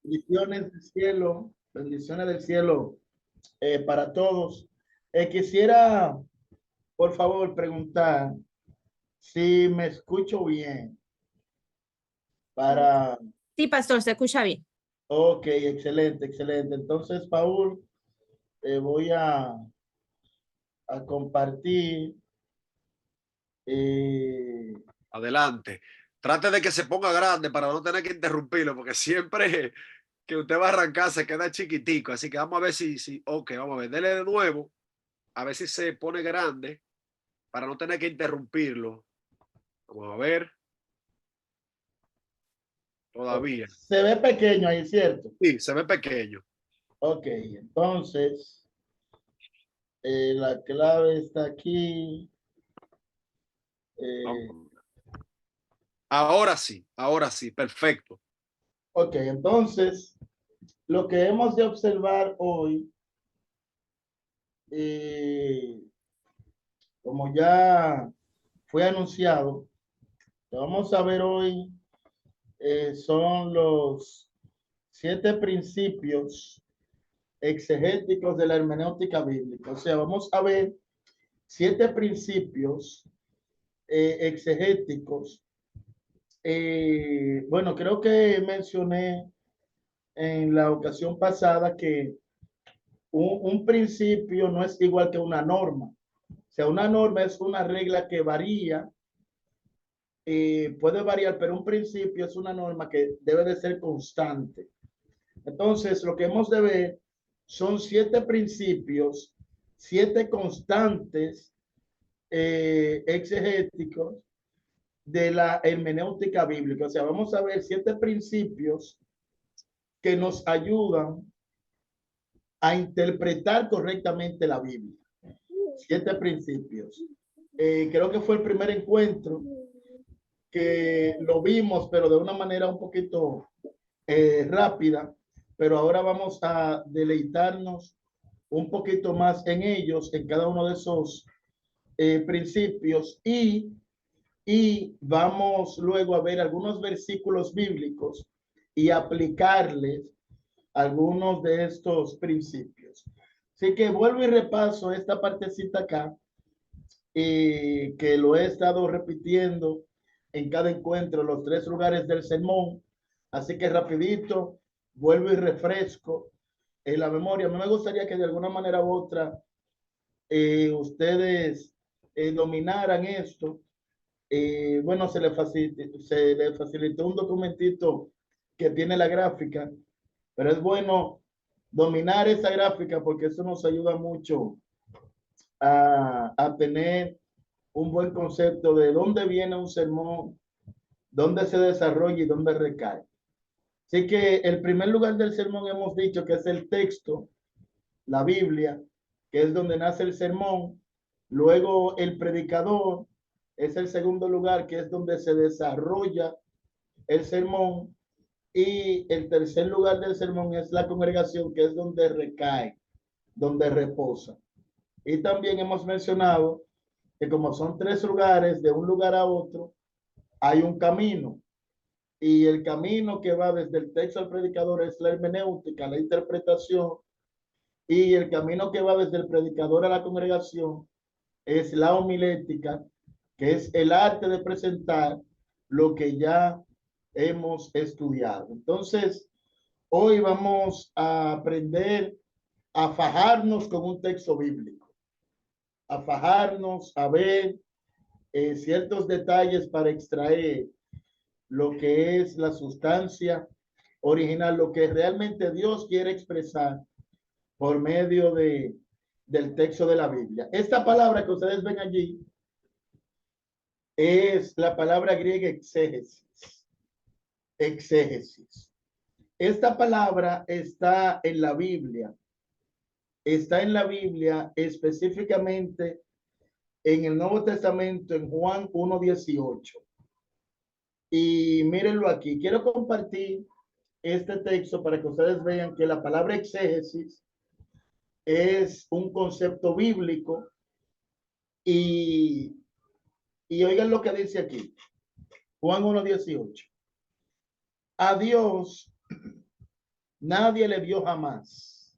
Bendiciones del cielo para todos. Quisiera, por favor, preguntar si me escucho bien para... Sí, pastor, se escucha bien. Ok, excelente, excelente. Entonces, Paul, voy a compartir. eh, Adelante. Trate de que se ponga grande para no tener que interrumpirlo, porque siempre que usted va a arrancar se queda chiquitico. Así que vamos a ver ok, vamos a ver. Dele de nuevo, a ver si se pone grande para no tener que interrumpirlo. Vamos a ver. Todavía. Se ve pequeño ahí, ¿cierto? Sí, se ve pequeño. Ok, entonces, la clave está aquí. Ahora sí, perfecto. Ok, entonces, lo que hemos de observar hoy, como ya fue anunciado, lo vamos a ver hoy, son los 7 principios exegéticos de la hermenéutica bíblica. O sea, vamos a ver 7 principios exegéticos. Bueno, creo que mencioné en la ocasión pasada que un principio no es igual que una norma. O sea, una norma es una regla que varía, puede variar, pero un principio es una norma que debe de ser constante. Entonces, lo que hemos de ver son 7 principios, 7 constantes exegéticos de la hermenéutica bíblica. O sea, vamos a ver 7 principios que nos ayudan a interpretar correctamente la Biblia. 7 principios. Creo que fue el primer encuentro que lo vimos, pero de una manera un poquito rápida, pero ahora vamos a deleitarnos un poquito más en ellos, en cada uno de esos principios y vamos luego a ver algunos versículos bíblicos y aplicarles algunos de estos principios. Así que vuelvo y repaso esta partecita acá, que lo he estado repitiendo en cada encuentro, los 3 lugares del sermón. Así que rapidito, vuelvo y refresco en la memoria. A mí me gustaría que de alguna manera u otra ustedes dominaran esto. Bueno, se le facilitó un documentito que tiene la gráfica, pero es bueno dominar esa gráfica porque eso nos ayuda mucho a tener un buen concepto de dónde viene un sermón, dónde se desarrolla y dónde recae. Así que el primer lugar del sermón hemos dicho que es el texto, la Biblia, que es donde nace el sermón. Luego el predicador es el segundo lugar, que es donde se desarrolla el sermón. Y el tercer lugar del sermón es la congregación, que es donde recae, donde reposa. Y también hemos mencionado que como son 3 lugares, de un lugar a otro, hay un camino. Y el camino que va desde el texto al predicador es la hermenéutica, la interpretación. Y el camino que va desde el predicador a la congregación es la homilética, que es el arte de presentar lo que ya hemos estudiado. Entonces, hoy vamos a aprender a fajarnos con un texto bíblico, a fajarnos, a ver ciertos detalles para extraer lo que es la sustancia original, lo que realmente Dios quiere expresar por medio del texto de la Biblia. Esta palabra que ustedes ven allí es la palabra griega exégesis. Exégesis. Esta palabra está en la Biblia. Está en la Biblia específicamente en el Nuevo Testamento en Juan 1:18. Y mírenlo aquí. Quiero compartir este texto para que ustedes vean que la palabra exégesis es un concepto bíblico y, y oigan lo que dice aquí. Juan 1:18. A Dios nadie le vio jamás.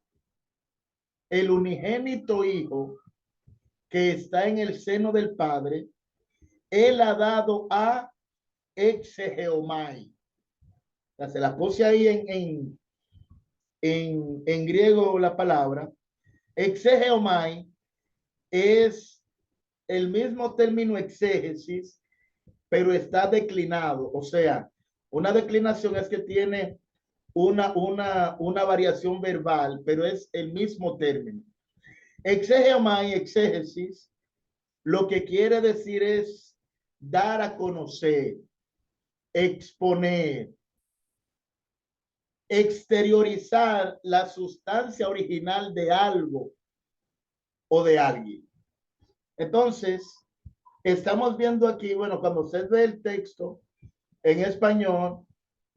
El unigénito Hijo que está en el seno del Padre, Él ha dado a exegeomai. Se la puse ahí en griego la palabra. Exegeomai es el mismo término exégesis, pero está declinado. O sea, una declinación es que tiene una variación verbal, pero es el mismo término. Exegeomai, exégesis, lo que quiere decir es dar a conocer, exponer, exteriorizar la sustancia original de algo o de alguien. Entonces, estamos viendo aquí, bueno, cuando usted ve el texto en español,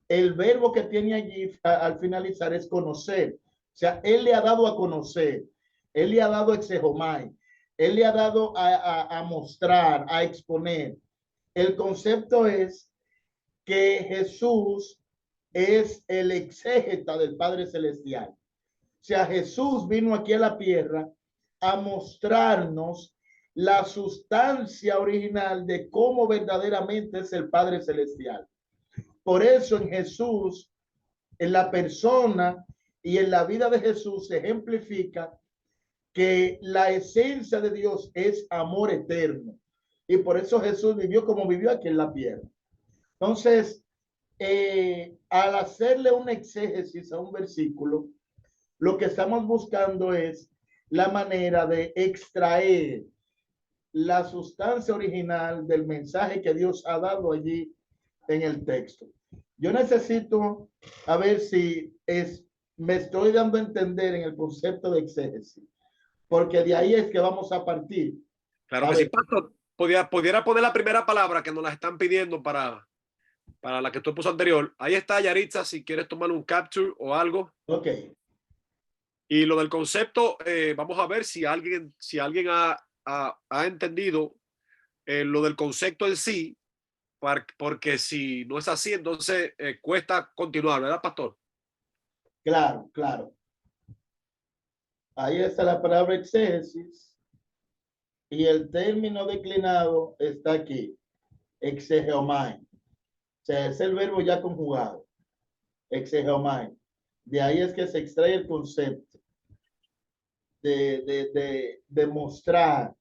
el verbo que tiene allí al finalizar es conocer. O sea, él le ha dado a conocer, él le ha dado exegomai, él le ha dado a mostrar, a exponer. El concepto es que Jesús es el exégeta del Padre Celestial. O sea, Jesús vino aquí a la tierra a mostrarnos la sustancia original de cómo verdaderamente es el Padre Celestial. Por eso en Jesús, en la persona y en la vida de Jesús se ejemplifica que la esencia de Dios es amor eterno. Y por eso Jesús vivió como vivió aquí en la tierra. Entonces, al hacerle un exégesis a un versículo, lo que estamos buscando es la manera de extraer la sustancia original del mensaje que Dios ha dado allí en el texto. Yo necesito a ver si me estoy dando a entender en el concepto de exégesis, porque de ahí es que vamos a partir. Claro que sí, Pastor. Pudiera poner la primera palabra que nos la están pidiendo para la que tú puso anterior. Ahí está, Yaritza, si quieres tomar un capture o algo. Ok. Y lo del concepto, vamos a ver si alguien ha entendido lo del concepto en sí, porque si no es así, entonces cuesta continuar, ¿verdad, Pastor? Claro, claro. Ahí está la palabra exégesis y el término declinado está aquí, exegeomai. O sea, es el verbo ya conjugado, exegeomai. De ahí es que se extrae el concepto de mostrar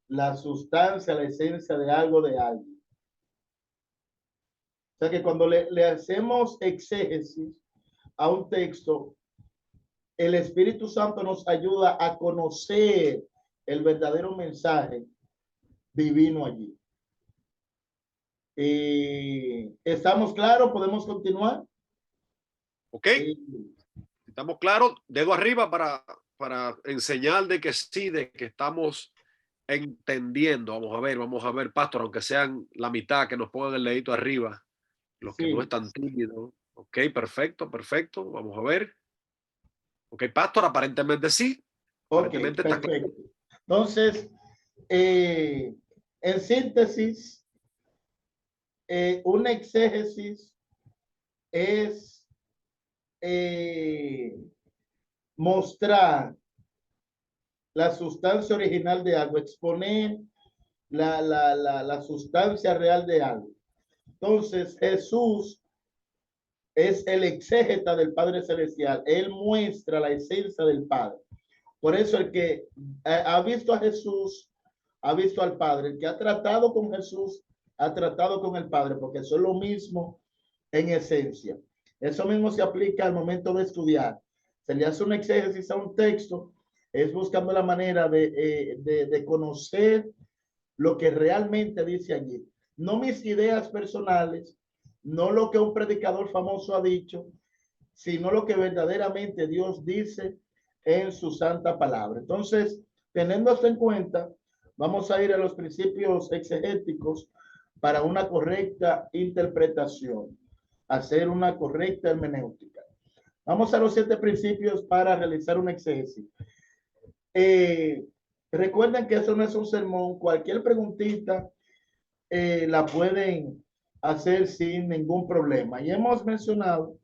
la sustancia, la esencia de algo de alguien. O sea que cuando le hacemos exégesis a un texto, el Espíritu Santo nos ayuda a conocer el verdadero mensaje divino allí. ¿Estamos claros? ¿Podemos continuar? Ok. ¿Estamos claros? Dedo arriba para enseñar de que sí, de que estamos entendiendo. Vamos a ver, Pastor, aunque sean la mitad, que nos pongan el dedito arriba, los que no están tímidos. Ok, perfecto, perfecto. Vamos a ver. Ok, Pastor, aparentemente sí. Aparentemente Ok, está perfecto. claro. Entonces, en síntesis, una exégesis es mostrar la sustancia original de algo, exponer la sustancia real de algo. Entonces, Jesús es el exégeta del Padre Celestial. Él muestra la esencia del Padre. Por eso el que ha visto a Jesús, ha visto al Padre. El que ha tratado con Jesús, ha tratado con el Padre, porque son lo mismo en esencia. Eso mismo se aplica al momento de estudiar. Se le hace un exégesis a un texto, es buscando la manera de conocer lo que realmente dice allí. No mis ideas personales, no lo que un predicador famoso ha dicho, sino lo que verdaderamente Dios dice en su santa palabra. Entonces, teniendo esto en cuenta, vamos a ir a los principios exegéticos para una correcta interpretación, hacer una correcta hermenéutica. Vamos a los 7 principios para realizar un exégesis. Recuerden que eso no es un sermón. Cualquier preguntita la pueden hacer sin ningún problema. Y hemos mencionado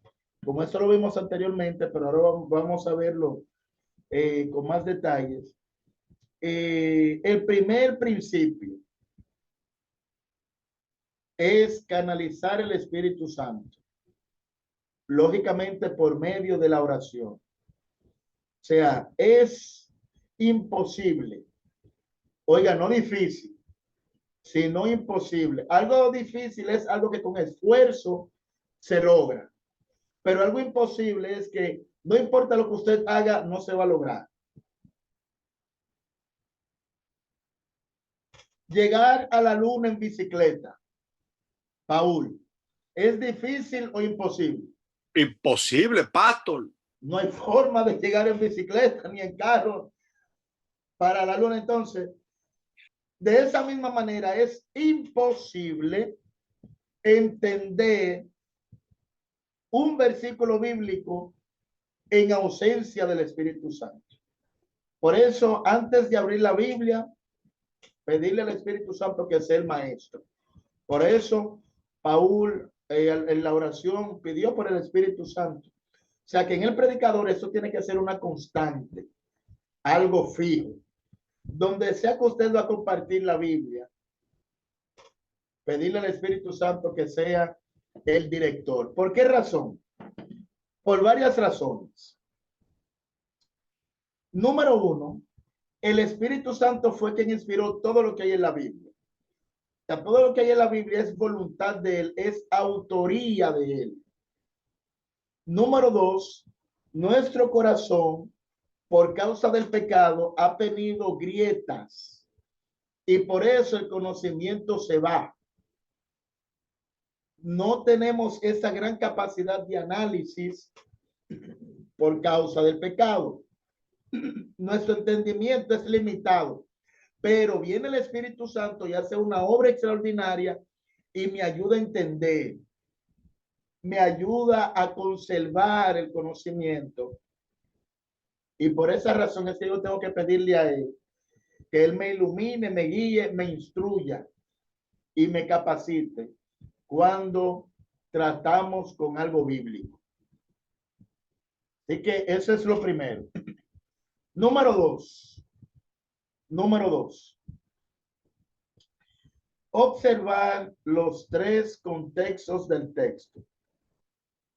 como eso lo vimos anteriormente, pero ahora vamos a verlo con más detalles. El primer principio es canalizar el Espíritu Santo, lógicamente por medio de la oración. O sea, es imposible, oiga, no difícil, sino imposible. Algo difícil es algo que con esfuerzo se logra, pero algo imposible es que no importa lo que usted haga, no se va a lograr. Llegar a la luna en bicicleta, Paul, ¿es difícil o imposible? Imposible, pastor. No hay forma de llegar en bicicleta ni en carro para la luna. Entonces, de esa misma manera es imposible entender un versículo bíblico en ausencia del Espíritu Santo. Por eso, antes de abrir la Biblia, pedirle al Espíritu Santo que sea el maestro. Por eso, Paul en la oración pidió por el Espíritu Santo. O sea que en el predicador eso tiene que ser una constante, algo fijo. Donde sea que usted va a compartir la Biblia, pedirle al Espíritu Santo que sea el director. ¿Por qué razón? Por varias razones. Número uno, el Espíritu Santo fue quien inspiró todo lo que hay en la Biblia. O sea, todo lo que hay en la Biblia es voluntad de él, es autoría de él. Número dos, nuestro corazón, por causa del pecado, ha tenido grietas y por eso el conocimiento se va. No tenemos esa gran capacidad de análisis por causa del pecado. Nuestro entendimiento es limitado, pero viene el Espíritu Santo y hace una obra extraordinaria y me ayuda a entender, me ayuda a conservar el conocimiento. Y por esa razón es que yo tengo que pedirle a él que él me ilumine, me guíe, me instruya y me capacite cuando tratamos con algo bíblico. Así que eso es lo primero. Número dos, observar los tres contextos del texto.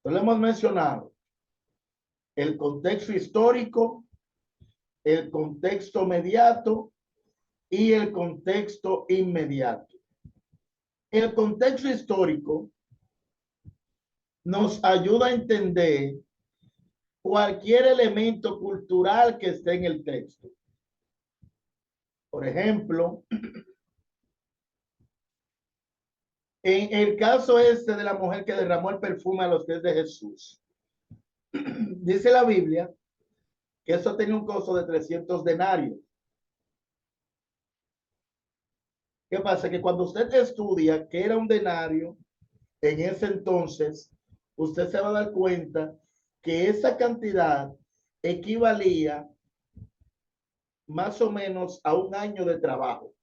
Lo hemos mencionado: el contexto histórico, el contexto mediato y el contexto inmediato. El contexto histórico nos ayuda a entender cualquier elemento cultural que esté en el texto. Por ejemplo, en el caso de la mujer que derramó el perfume a los pies de Jesús, dice la Biblia que eso tenía un costo de 300 denarios. ¿Qué pasa? Que cuando usted estudia qué era un denario en ese entonces, usted se va a dar cuenta que esa cantidad equivalía más o menos a un año de trabajo. O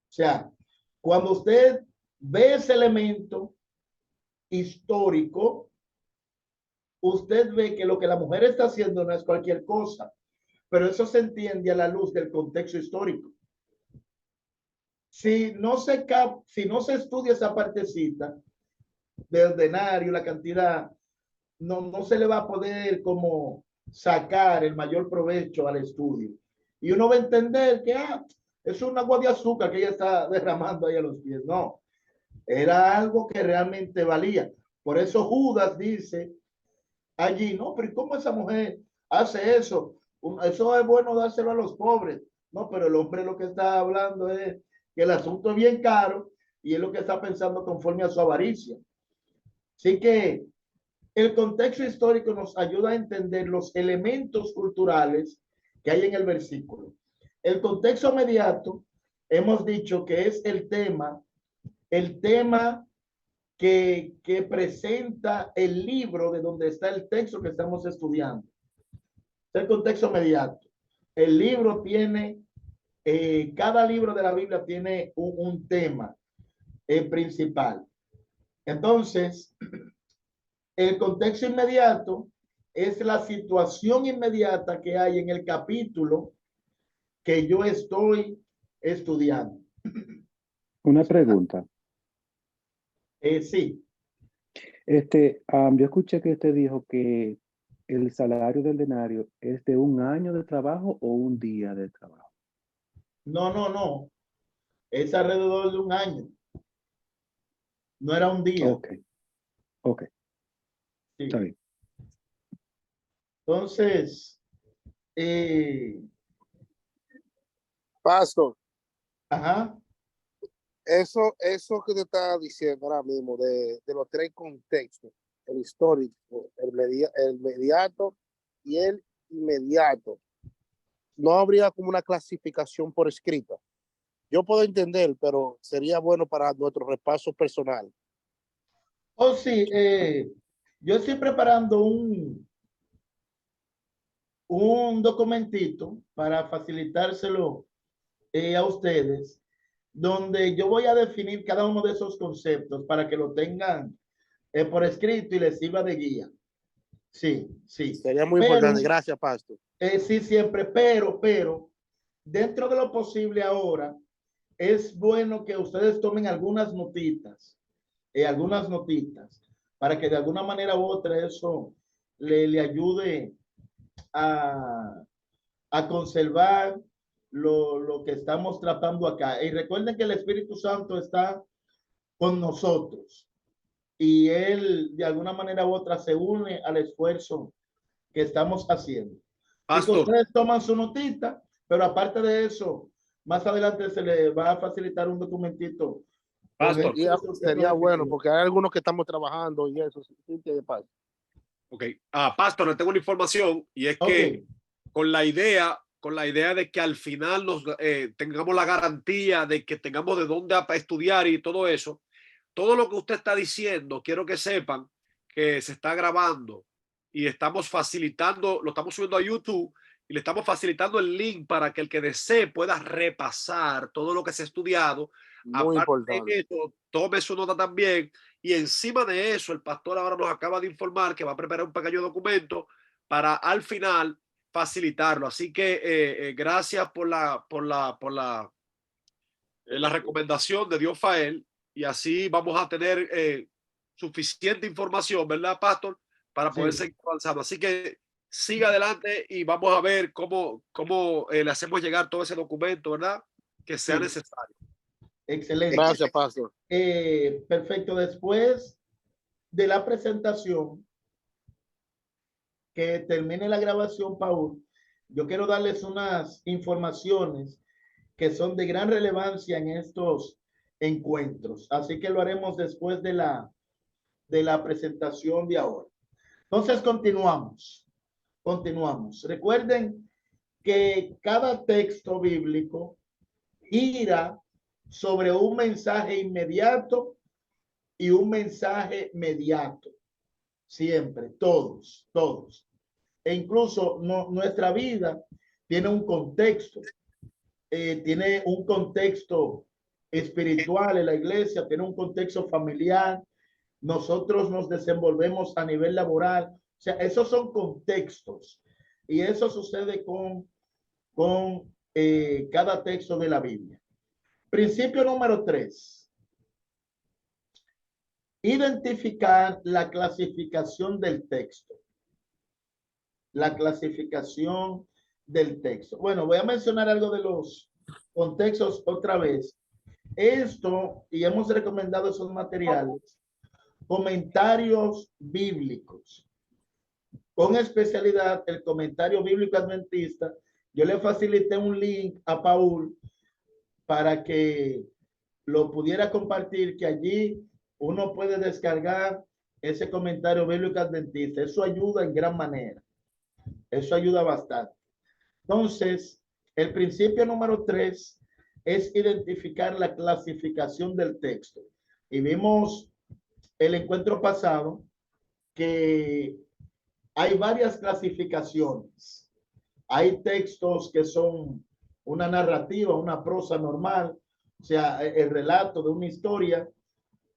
sea, cuando usted ve ese elemento histórico, usted ve que lo que la mujer está haciendo no es cualquier cosa, pero eso se entiende a la luz del contexto histórico. Si no se estudia esa partecita del denario, la cantidad, no se le va a poder como sacar el mayor provecho al estudio. Y uno va a entender que es un agua de azúcar que ella está derramando ahí a los pies. No, era algo que realmente valía. Por eso Judas dice allí, no, pero ¿cómo esa mujer hace eso? Eso es bueno dárselo a los pobres. No, pero el hombre lo que está hablando es que el asunto es bien caro y es lo que está pensando conforme a su avaricia. Así que el contexto histórico nos ayuda a entender los elementos culturales que hay en el versículo. El contexto inmediato, hemos dicho que es el tema que presenta el libro de donde está el texto que estamos estudiando. Es el contexto inmediato. El libro tiene, cada libro de la Biblia tiene un tema principal. Entonces, El contexto inmediato es la situación inmediata que hay en el capítulo que yo estoy estudiando. Una pregunta. Sí, Yo escuché que usted dijo que el salario del denario es de un año de trabajo o un día de trabajo. no. Es alrededor de un año. No era un día. Ok, ok, Sí. está bien. Entonces, Pastor, ajá, eso que te estaba diciendo ahora mismo de los tres contextos, el histórico, el mediato y el inmediato, no habría como una clasificación por escrita. Yo puedo entender, pero sería bueno para nuestro repaso personal. oh sí, yo estoy preparando un documentito para facilitárselo a ustedes, donde yo voy a definir cada uno de esos conceptos para que lo tengan por escrito y les sirva de guía. Sí, sí. Sería muy Pero, importante. Gracias, Pastor. sí, siempre, pero, dentro de lo posible ahora, es bueno que ustedes tomen algunas notitas, para que de alguna manera u otra eso le ayude a, a conservar lo que estamos tratando acá. Y recuerden que el Espíritu Santo está con nosotros y él de alguna manera u otra se une al esfuerzo que estamos haciendo. Así que Pastor, ustedes toman su notita, pero aparte de eso, más adelante se les va a facilitar un documentito. Pastor. Sería bueno, porque hay algunos que estamos trabajando y eso. Sí, Ok. Pastor, le tengo una información y es que Okay. con la idea de que al final tengamos la garantía de que tengamos de dónde estudiar y todo eso, todo lo que usted está diciendo, quiero que sepan que se está grabando y estamos facilitando, lo estamos subiendo a YouTube y le estamos facilitando el link para que el que desee pueda repasar todo lo que se ha estudiado. muy Aparte importante. de eso, tome su nota también y encima de eso, el pastor ahora nos acaba de informar que va a preparar un pequeño documento para al final facilitarlo. Así que gracias por la recomendación de Dios Fael y así vamos a tener suficiente información, ¿verdad, Pastor? Para poder Sí, seguir avanzando. Así que siga adelante y vamos a ver cómo le hacemos llegar todo ese documento, ¿verdad? Que sea sí. necesario. Excelente. Gracias, Pastor. Perfecto. Después de la presentación, que termine la grabación, Paul, yo quiero darles unas informaciones que son de gran relevancia en estos encuentros. Así que lo haremos después de la presentación de ahora. Entonces, continuamos. Recuerden que cada texto bíblico gira sobre un mensaje inmediato y un mensaje mediato. Siempre, todos. E incluso nuestra vida tiene un contexto, tiene un contexto espiritual en la iglesia, tiene un contexto familiar, nosotros nos desenvolvemos a nivel laboral, o sea, esos son contextos y eso sucede con cada texto de la Biblia. Principio número 3. Identificar la clasificación del texto. La clasificación del texto. Bueno, voy a mencionar algo de los contextos otra vez. Esto, y hemos recomendado esos materiales, comentarios bíblicos, con especialidad el comentario bíblico adventista. Yo le facilité un link a Paul para que lo pudiera compartir, que allí uno puede descargar ese comentario bíblico adventista. Eso ayuda en gran manera. Eso ayuda bastante. Entonces, el principio número 3 es identificar la clasificación del texto. Y vimos el encuentro pasado que hay varias clasificaciones. Hay textos que son una narrativa, una prosa normal, o sea, el relato de una historia.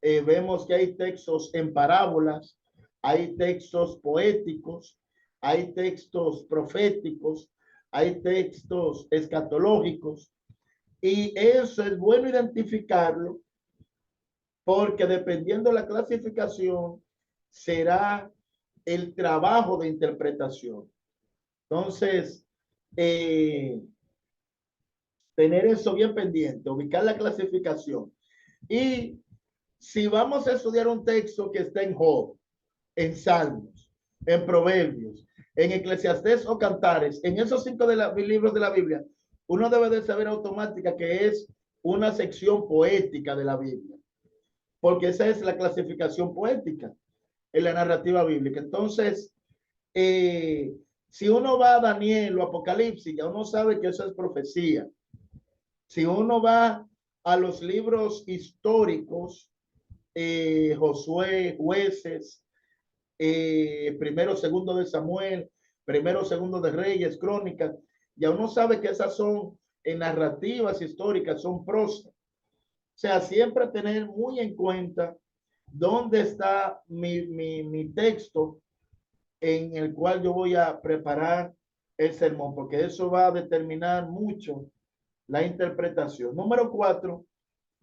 Vemos que hay textos en parábolas, hay textos poéticos, hay textos proféticos, hay textos escatológicos, y eso es bueno identificarlo porque dependiendo de la clasificación será el trabajo de interpretación. Entonces, tener eso bien pendiente, ubicar la clasificación. Y si vamos a estudiar un texto que está en Job, en Salmos, en Proverbios, en Eclesiastés o Cantares, en esos 5 libros de la Biblia, uno debe de saber automática que es una sección poética de la Biblia, porque esa es la clasificación poética en la narrativa bíblica. Entonces, si uno va a Daniel o Apocalipsis, ya uno sabe que eso es profecía. Si uno va a los libros históricos, Josué, Jueces, primero, segundo de Samuel, primero, segundo de Reyes, Crónicas, ya uno sabe que esas son narrativas históricas, son prosa. O sea, siempre tener muy en cuenta dónde está mi texto en el cual yo voy a preparar el sermón, porque eso va a determinar mucho la interpretación. Número 4,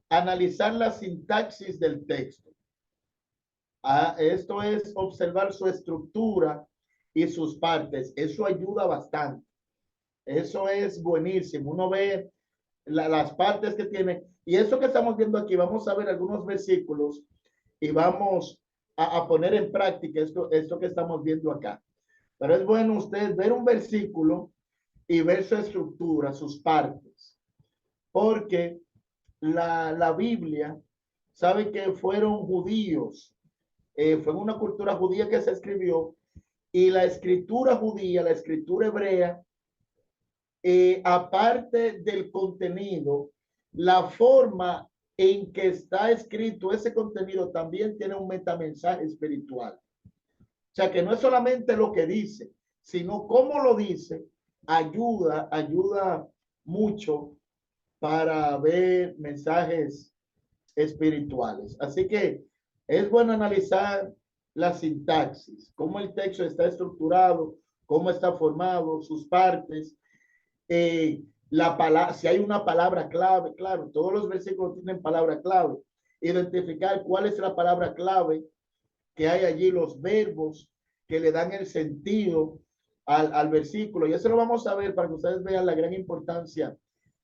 analizar la sintaxis del texto. Esto es observar su estructura y sus partes. Eso ayuda bastante. Eso es buenísimo. Uno ve las partes que tiene. Y eso que estamos viendo aquí, vamos a ver algunos versículos y vamos a poner en práctica esto que estamos viendo acá. Pero es bueno usted ver un versículo y ver su estructura, sus partes. Porque la Biblia, sabe que fueron judíos, fue una cultura judía que se escribió, y la escritura judía, la escritura hebrea, aparte del contenido, la forma en que está escrito ese contenido también tiene un metamensaje espiritual. O sea, que no es solamente lo que dice, sino cómo lo dice, ayuda mucho para ver mensajes espirituales. Así que es bueno analizar la sintaxis, cómo el texto está estructurado, cómo está formado, sus partes, la palabra, si hay una palabra clave, claro, todos los versículos tienen palabra clave, identificar cuál es la palabra clave que hay allí, los verbos que le dan el sentido al versículo, y eso lo vamos a ver para que ustedes vean la gran importancia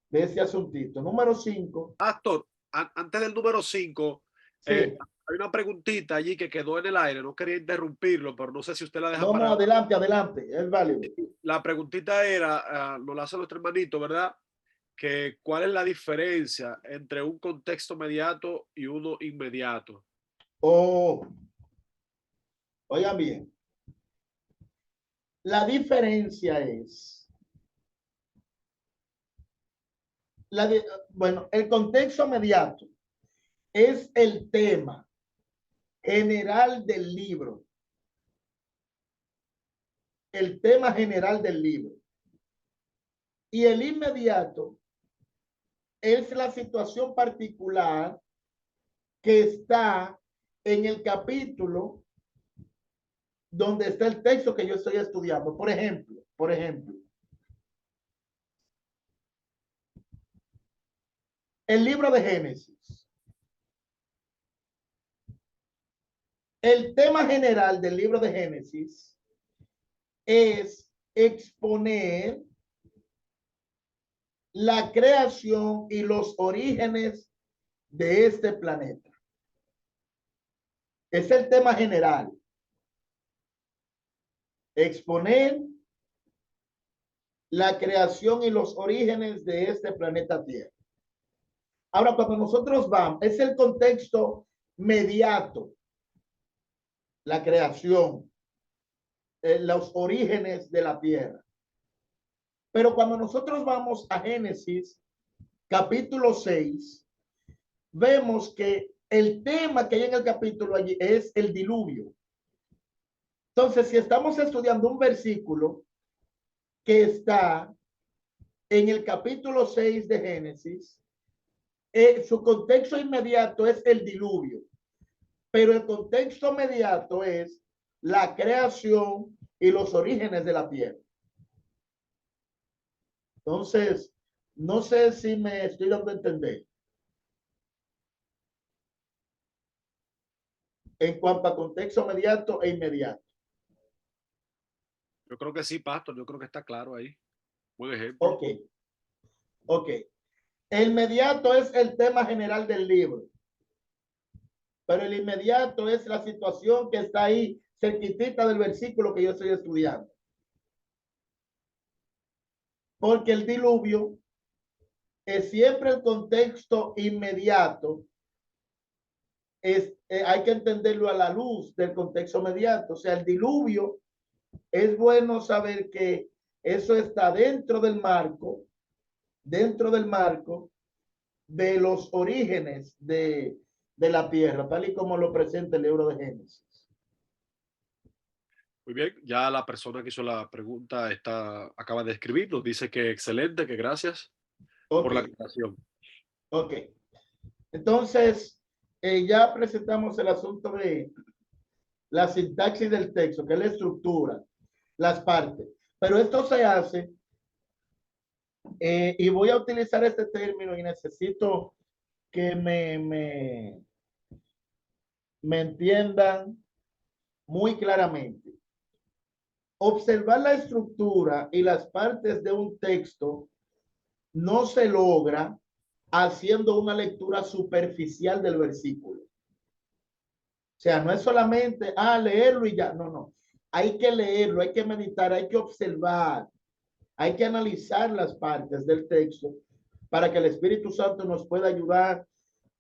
de ese asuntito. Número 5. Pastor, antes del número 5, Sí. hay una preguntita allí que quedó en el aire. No quería interrumpirlo, pero no sé si usted la deja para... No, adelante, es válido. La preguntita era, nos la hace nuestro hermanito, ¿verdad? Que ¿cuál es la diferencia entre un contexto mediato y uno inmediato? Oigan bien. La diferencia es, bueno, el contexto mediato es el tema general del libro. El tema general del libro. Y el inmediato es la situación particular que está en el capítulo donde está el texto que yo estoy estudiando. Por ejemplo, el libro de Génesis. El tema general del libro de Génesis es exponer la creación y los orígenes de este planeta. Es el tema general. Exponer la creación y los orígenes de este planeta Tierra. Ahora, cuando nosotros vamos, es el contexto mediato, la creación, los orígenes de la Tierra. Pero cuando nosotros vamos a Génesis, capítulo 6, vemos que el tema que hay en el capítulo allí es el diluvio. Entonces, si estamos estudiando un versículo que está en el capítulo 6 de Génesis, su contexto inmediato es el diluvio, pero el contexto mediato es la creación y los orígenes de la tierra. Entonces, no sé si me estoy dando a entender. En cuanto a contexto inmediato e inmediato. Yo creo que sí, pastor. Yo creo que está claro ahí. Buen ejemplo. Ok. Ok. El inmediato es el tema general del libro. Pero el inmediato es la situación que está ahí cerquitita del versículo que yo estoy estudiando. Porque el diluvio es siempre el contexto inmediato. Hay que entenderlo a la luz del contexto inmediato. O sea, el diluvio, es bueno saber que eso está dentro del marco de los orígenes de la tierra, tal y como lo presenta el libro de Génesis. Muy bien, ya la persona que hizo la pregunta acaba de escribir, nos dice que excelente, que gracias por la Ok, aclaración. ok. Entonces, ya presentamos el asunto de la sintaxis del texto, que es la estructura, las partes. Pero esto se hace, y voy a utilizar este término y necesito que me entiendan muy claramente. Observar la estructura y las partes de un texto no se logra haciendo una lectura superficial del versículo. O sea, no es solamente, leerlo y ya. No, no. Hay que leerlo, hay que meditar, hay que observar, hay que analizar las partes del texto para que el Espíritu Santo nos pueda ayudar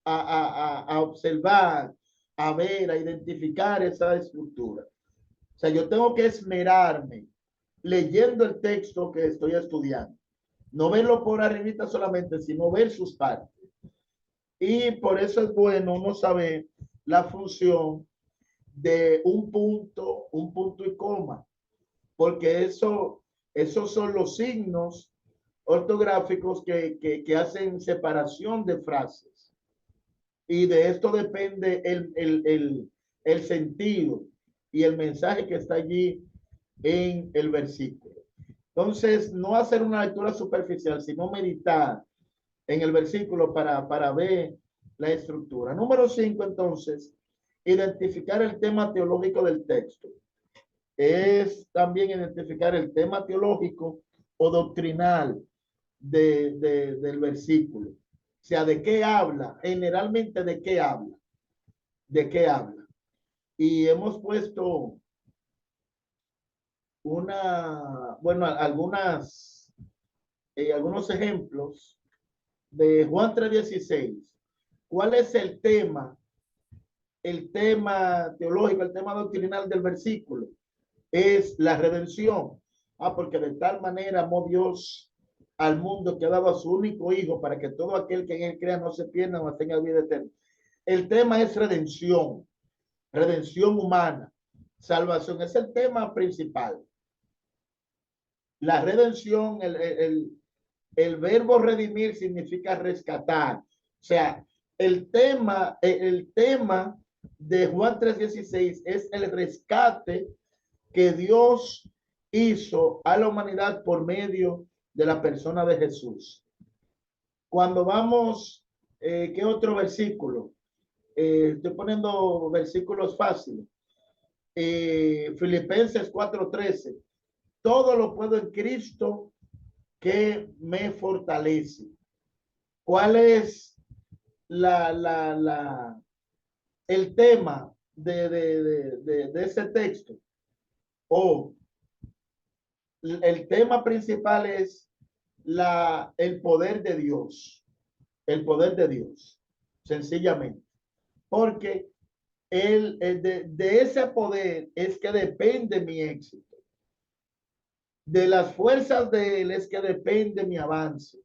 a observar, a ver, a identificar esa estructura. O sea, yo tengo que esmerarme leyendo el texto que estoy estudiando. No verlo por arribita solamente, sino ver sus partes. Y por eso es bueno uno saber la función de un punto y coma, porque esos son los signos ortográficos que hacen separación de frases. Y de esto depende el sentido y el mensaje que está allí en el versículo. Entonces, no hacer una lectura superficial, sino meditar en el versículo para ver la estructura. Número 5, entonces, identificar el tema teológico del texto. Es también identificar el tema teológico o doctrinal del versículo. O sea, ¿de qué habla? Generalmente, ¿de qué habla? ¿De qué habla? Y hemos puesto algunos ejemplos de Juan 3:16. ¿Cuál es el tema teológico, el tema doctrinal del versículo? Es la redención. Porque de tal manera amó Dios al mundo que ha dado a su único hijo para que todo aquel que en él crea no se pierda, mas tenga vida eterna. El tema es redención humana, salvación, es el tema principal. La redención, el verbo redimir significa rescatar. O sea, el tema de Juan 3:16 es el rescate que Dios hizo a la humanidad por medio de la persona de Jesús. Cuando vamos, ¿qué otro versículo? Estoy poniendo versículos fáciles. Filipenses 4:13. Todo lo puedo en Cristo que me fortalece. ¿Cuál es el tema de ese texto? El tema principal es el poder de Dios. El poder de Dios, sencillamente. Porque de ese poder es que depende mi éxito. De las fuerzas de él es que depende mi avance.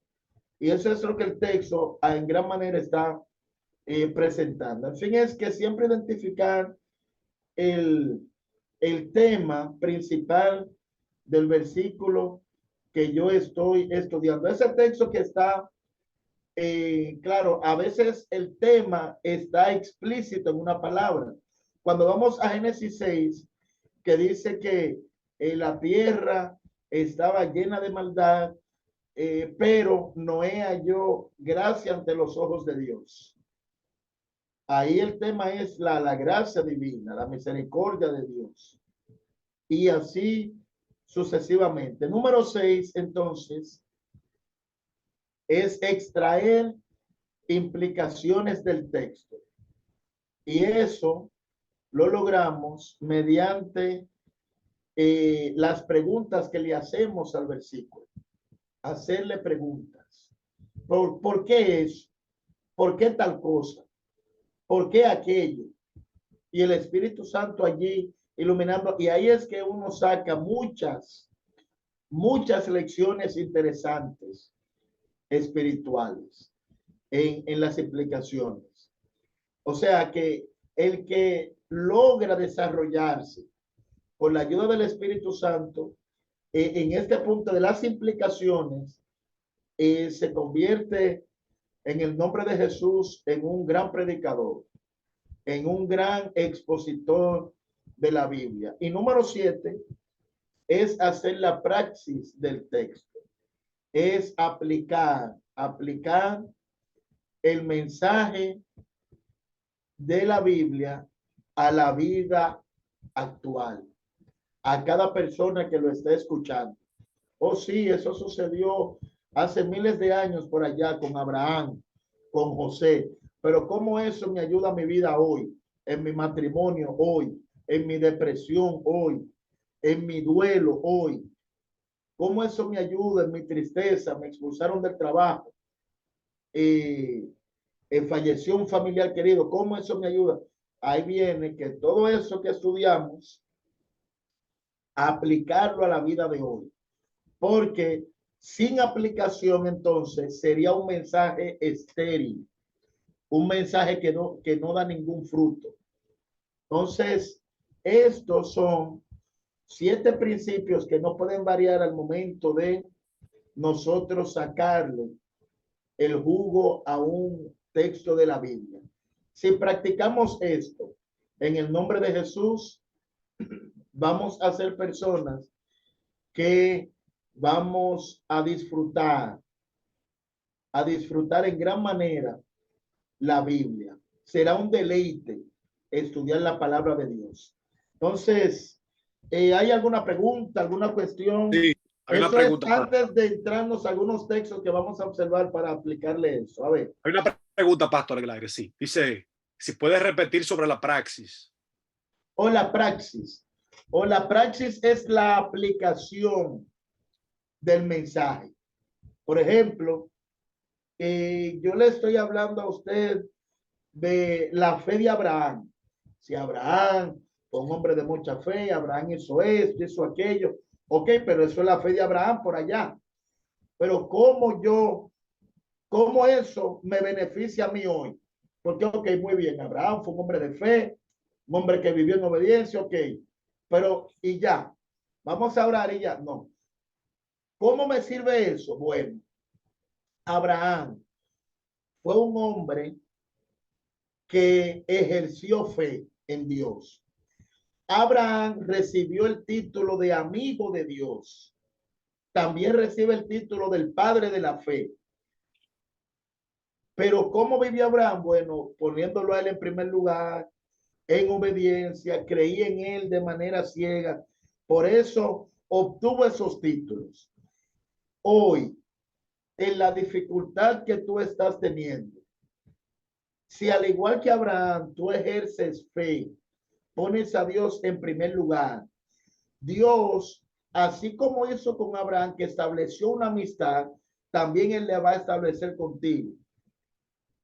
Y eso es lo que el texto en gran manera está presentando. En fin, es que siempre identificar el tema principal del versículo que yo estoy estudiando. Ese texto que está, claro, a veces el tema está explícito en una palabra. Cuando vamos a Génesis 6, que dice que la tierra estaba llena de maldad, pero Noé halló gracia ante los ojos de Dios. Ahí el tema es la gracia divina, la misericordia de Dios. Y así sucesivamente. Número 6, entonces, es extraer implicaciones del texto. Y eso lo logramos mediante las preguntas que le hacemos al versículo. Hacerle preguntas. ¿Por qué eso? ¿Por qué tal cosa? ¿Por qué aquello? Y el Espíritu Santo allí iluminando. Y ahí es que uno saca muchas lecciones interesantes espirituales en las implicaciones. O sea que el que logra desarrollarse con la ayuda del Espíritu Santo en este punto de las implicaciones se convierte en el nombre de Jesús en un gran predicador, en un gran expositor de la Biblia. Y número 7 es hacer la praxis del texto, es aplicar el mensaje de la Biblia a la vida actual, a cada persona que lo esté escuchando. Oh, sí, eso sucedió hace miles de años por allá con Abraham, con José, pero ¿cómo eso me ayuda a mi vida hoy, en mi matrimonio hoy, en mi depresión hoy, en mi duelo hoy? ¿Cómo eso me ayuda en mi tristeza? Me expulsaron del trabajo, falleció un familiar querido. ¿Cómo eso me ayuda? Ahí viene que todo eso que estudiamos, aplicarlo a la vida de hoy, porque sin aplicación entonces sería un mensaje estéril, un mensaje que no da ningún fruto. Entonces, estos son 7 principios que no pueden variar al momento de nosotros sacarle el jugo a un texto de la Biblia. Si practicamos esto en el nombre de Jesús, vamos a ser personas que vamos a disfrutar en gran manera la Biblia. Será un deleite estudiar la palabra de Dios. Entonces, ¿hay alguna pregunta, alguna cuestión? Sí, hay una Eso pregunta. es antes de entrarnos a algunos textos que vamos a observar para aplicarle eso. A ver. Hay una pregunta, Pastor, en el aire, sí. Dice, si puedes repetir sobre la praxis. O la praxis. O la praxis es la aplicación del mensaje. Por ejemplo, yo le estoy hablando a usted de la fe de Abraham. Si Abraham fue un hombre de mucha fe, Abraham hizo esto, hizo aquello. Ok, pero eso es la fe de Abraham por allá. Pero ¿cómo eso me beneficia a mí hoy? Porque, ok, muy bien, Abraham fue un hombre de fe, un hombre que vivió en obediencia, ok. Pero, y ya, vamos a orar y ya, no. ¿Cómo me sirve eso? Bueno, Abraham fue un hombre que ejerció fe en Dios. Abraham recibió el título de amigo de Dios. También recibe el título del padre de la fe. Pero ¿cómo vivió Abraham? Bueno, poniéndolo a él en primer lugar, en obediencia, creía en él de manera ciega. Por eso obtuvo esos títulos. Hoy, en la dificultad que tú estás teniendo, si al igual que Abraham, tú ejerces fe, pones a Dios en primer lugar, Dios, así como hizo con Abraham, que estableció una amistad, también él le va a establecer contigo.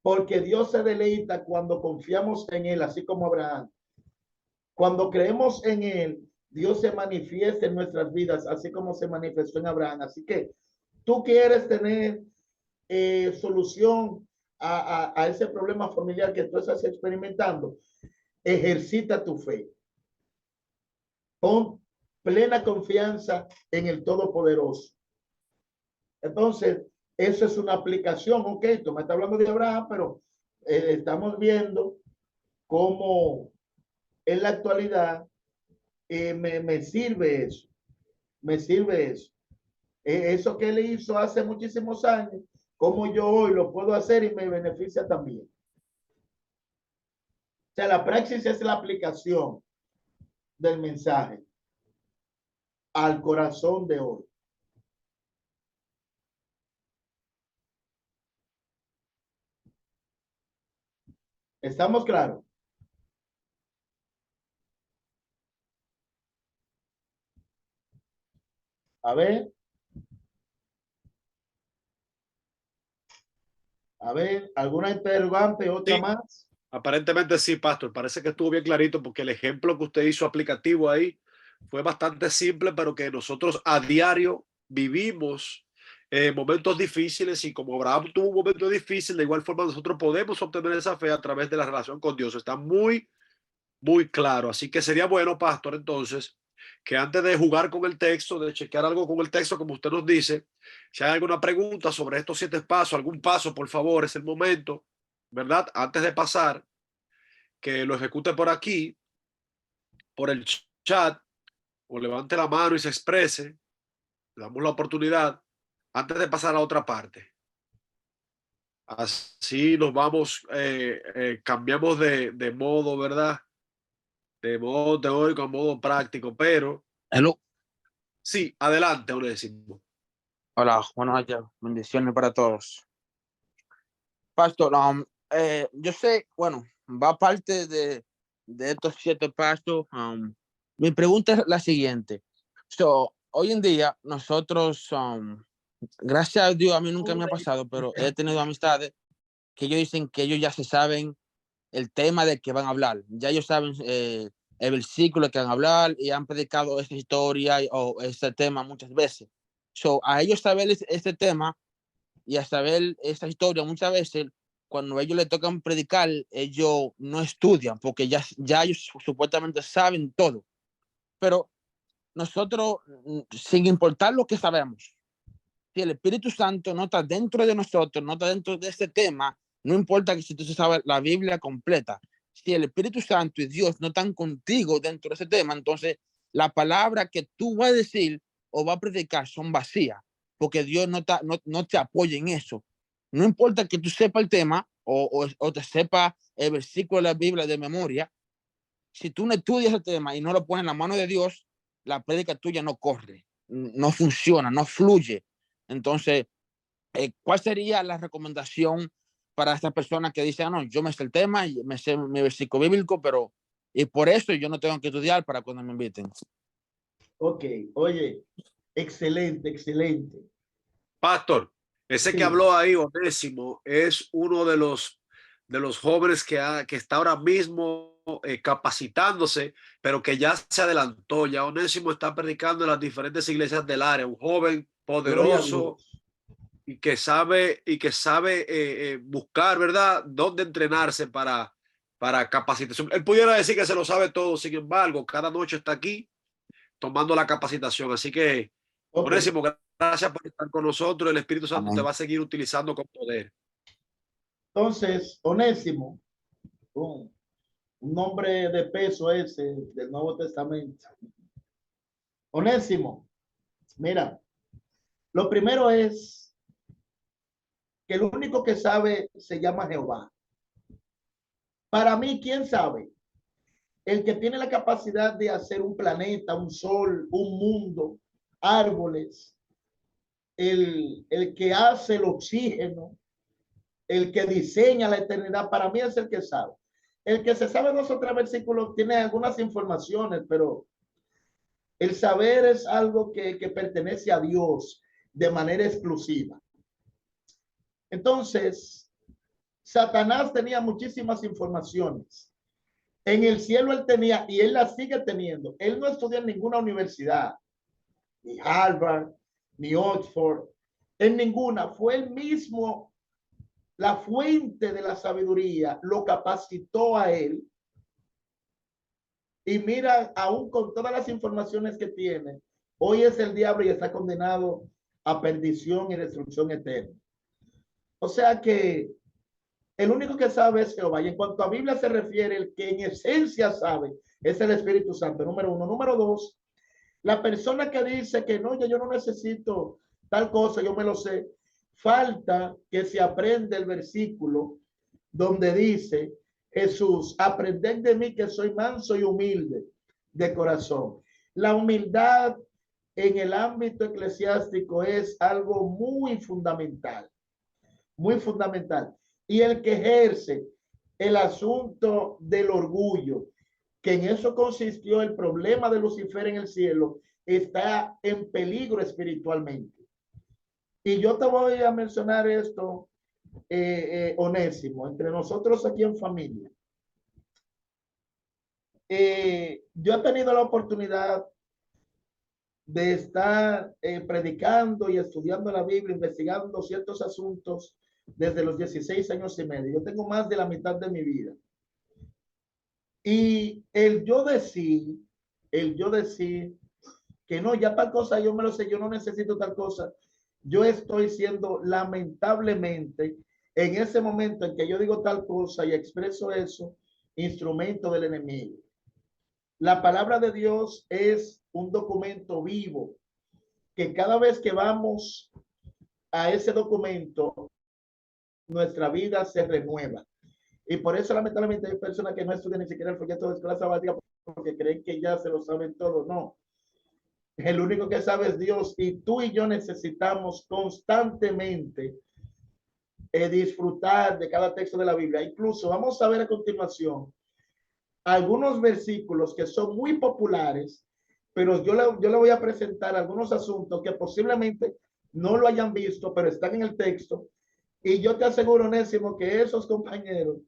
Porque Dios se deleita cuando confiamos en él, así como Abraham. Cuando creemos en él, Dios se manifiesta en nuestras vidas, así como se manifestó en Abraham. Así que tú quieres tener solución a ese problema familiar que tú estás experimentando, ejercita tu fe. Pon plena confianza en el Todopoderoso. Entonces, eso es una aplicación. Ok, tú me estás hablando de Abraham, pero estamos viendo cómo en la actualidad me sirve eso, me sirve eso. Eso que él hizo hace muchísimos años, como yo hoy lo puedo hacer y me beneficia también. O sea, la praxis es la aplicación del mensaje al corazón de hoy. ¿Estamos claros? A ver. A ver, ¿alguna interrogante? ¿Otra Sí. más? Aparentemente sí, Pastor. Parece que estuvo bien clarito porque el ejemplo que usted hizo aplicativo ahí fue bastante simple, pero que nosotros a diario vivimos momentos difíciles, y como Abraham tuvo un momento difícil, de igual forma nosotros podemos obtener esa fe a través de la relación con Dios. Está muy, muy claro. Así que sería bueno, Pastor, entonces, que antes de jugar con el texto, de chequear algo con el texto, como usted nos dice, si hay alguna pregunta sobre estos 7 pasos, algún paso, por favor, es el momento, ¿verdad? Antes de pasar, que lo ejecute por aquí, por el chat, o levante la mano y se exprese. Le damos la oportunidad antes de pasar a otra parte. Así nos vamos, cambiamos de modo, ¿verdad? De modo teórico a modo práctico, pero Hello. sí, adelante, Onésimo. Hola, buenas noches, bendiciones para todos. Pastor, yo sé, bueno, va parte de estos 7 pasos. Mi pregunta es la siguiente. Hoy en día nosotros, gracias a Dios, a mí nunca me ha pasado, pero he tenido amistades que ellos dicen que ellos ya se saben el tema del que van a hablar. Ya ellos saben el versículo que van a hablar y han predicado esa historia o ese tema muchas veces. A ellos saber este tema y a saber esa historia, muchas veces cuando ellos le tocan predicar, ellos no estudian porque ya ellos supuestamente saben todo. Pero nosotros, sin importar lo que sabemos, si el Espíritu Santo no está dentro de nosotros, no está dentro de este tema, no importa que si tú sabes la Biblia completa, si el Espíritu Santo y Dios no están contigo dentro de ese tema, entonces la palabra que tú vas a decir o vas a predicar son vacías, porque Dios no te apoya en eso. No importa que tú sepas el tema o te sepas el versículo de la Biblia de memoria, si tú no estudias el tema y no lo pones en la mano de Dios, la prédica tuya no corre, no funciona, no fluye. Entonces, ¿cuál sería la recomendación para estas personas que dicen, no, yo me sé el tema y me sé mi versículo bíblico, pero y por eso yo no tengo que estudiar para cuando me inviten? Ok, oye, excelente, excelente. Pastor, ese que Sí. habló ahí, Onésimo, es uno de los jóvenes que está ahora mismo capacitándose, pero que ya se adelantó. Ya Onésimo está predicando en las diferentes iglesias del área. Un joven Gloria a poderoso Dios. y que sabe buscar, ¿verdad?, dónde entrenarse para capacitación. Él pudiera decir que se lo sabe todo, sin embargo, cada noche está aquí tomando la capacitación. Así que, Ok, Onésimo, gracias por estar con nosotros. El Espíritu Santo te Amén. va a seguir utilizando con poder. entonces, Onésimo, un nombre de peso ese del Nuevo Testamento. Onésimo, mira, lo primero es que el único que sabe se llama Jehová. Para mí, ¿quién sabe? El que tiene la capacidad de hacer un planeta, un sol, un mundo, árboles, el que hace el oxígeno, el que diseña la eternidad, para mí es el que sabe. El que se sabe 2 o 3 versículos tiene algunas informaciones, pero el saber es algo que pertenece a Dios de manera exclusiva. Entonces, Satanás tenía muchísimas informaciones. En el cielo él tenía, y él las sigue teniendo. Él no estudia en ninguna universidad, ni Harvard, ni Oxford, en ninguna. Fue él mismo la fuente de la sabiduría, lo capacitó a él. Y mira, aún con todas las informaciones que tiene, hoy es el diablo y está condenado a perdición y destrucción eterna. O sea que el único que sabe es Jehová. Y en cuanto a Biblia se refiere, el que en esencia sabe Es el Espíritu Santo, número uno. Número dos, la persona que dice que no, yo no necesito tal cosa, yo me lo sé. Falta que se aprenda el versículo donde dice, Jesús, aprended de mí que soy manso y humilde de corazón. La humildad en el ámbito eclesiástico es algo muy fundamental, muy fundamental. Y el que ejerce el asunto del orgullo, que en eso consistió el problema de Lucifer en el cielo, está en peligro espiritualmente. Y yo te voy a mencionar esto, Onésimo, entre nosotros aquí en familia. Yo he tenido la oportunidad de estar predicando y estudiando la Biblia, investigando ciertos asuntos desde los 16 años y medio. Yo tengo más de la mitad de mi vida. Y el yo decir que no, ya tal cosa yo me lo sé, yo no necesito tal cosa. Yo estoy siendo lamentablemente en ese momento en que yo digo tal cosa y expreso eso, instrumento del enemigo. La palabra de Dios es un documento vivo que cada vez que vamos a ese documento, nuestra vida se renueva. Y por eso lamentablemente hay personas que no estudian ni siquiera el folleto de escuela sabática porque creen que ya se lo saben todo. No. El único que sabe es Dios, y tú y yo necesitamos constantemente disfrutar de cada texto de la Biblia. Incluso vamos a ver a continuación algunos versículos que son muy populares, pero yo le voy a presentar algunos asuntos que posiblemente no lo hayan visto, pero están en el texto. Y yo te aseguro, Onésimo, que esos compañeros,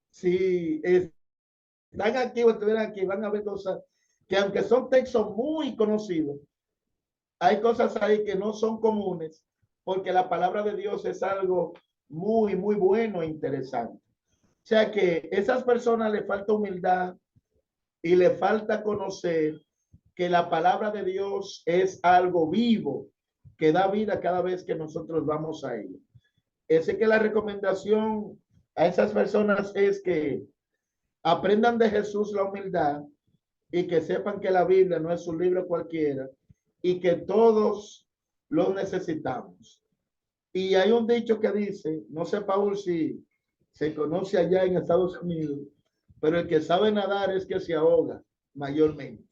si están aquí o estuvieran aquí, van a ver cosas que, aunque son textos muy conocidos, hay cosas ahí que no son comunes, porque la palabra de Dios es algo muy, muy bueno e interesante. O sea que a esas personas le falta humildad y le falta conocer que la palabra de Dios es algo vivo, que da vida cada vez que nosotros vamos a ella. Así que la recomendación a esas personas es que aprendan de Jesús la humildad y que sepan que la Biblia no es un libro cualquiera y que todos lo necesitamos. Y hay un dicho que dice, no sé, Paul, si se conoce allá en Estados Unidos, pero el que sabe nadar es que se ahoga mayormente,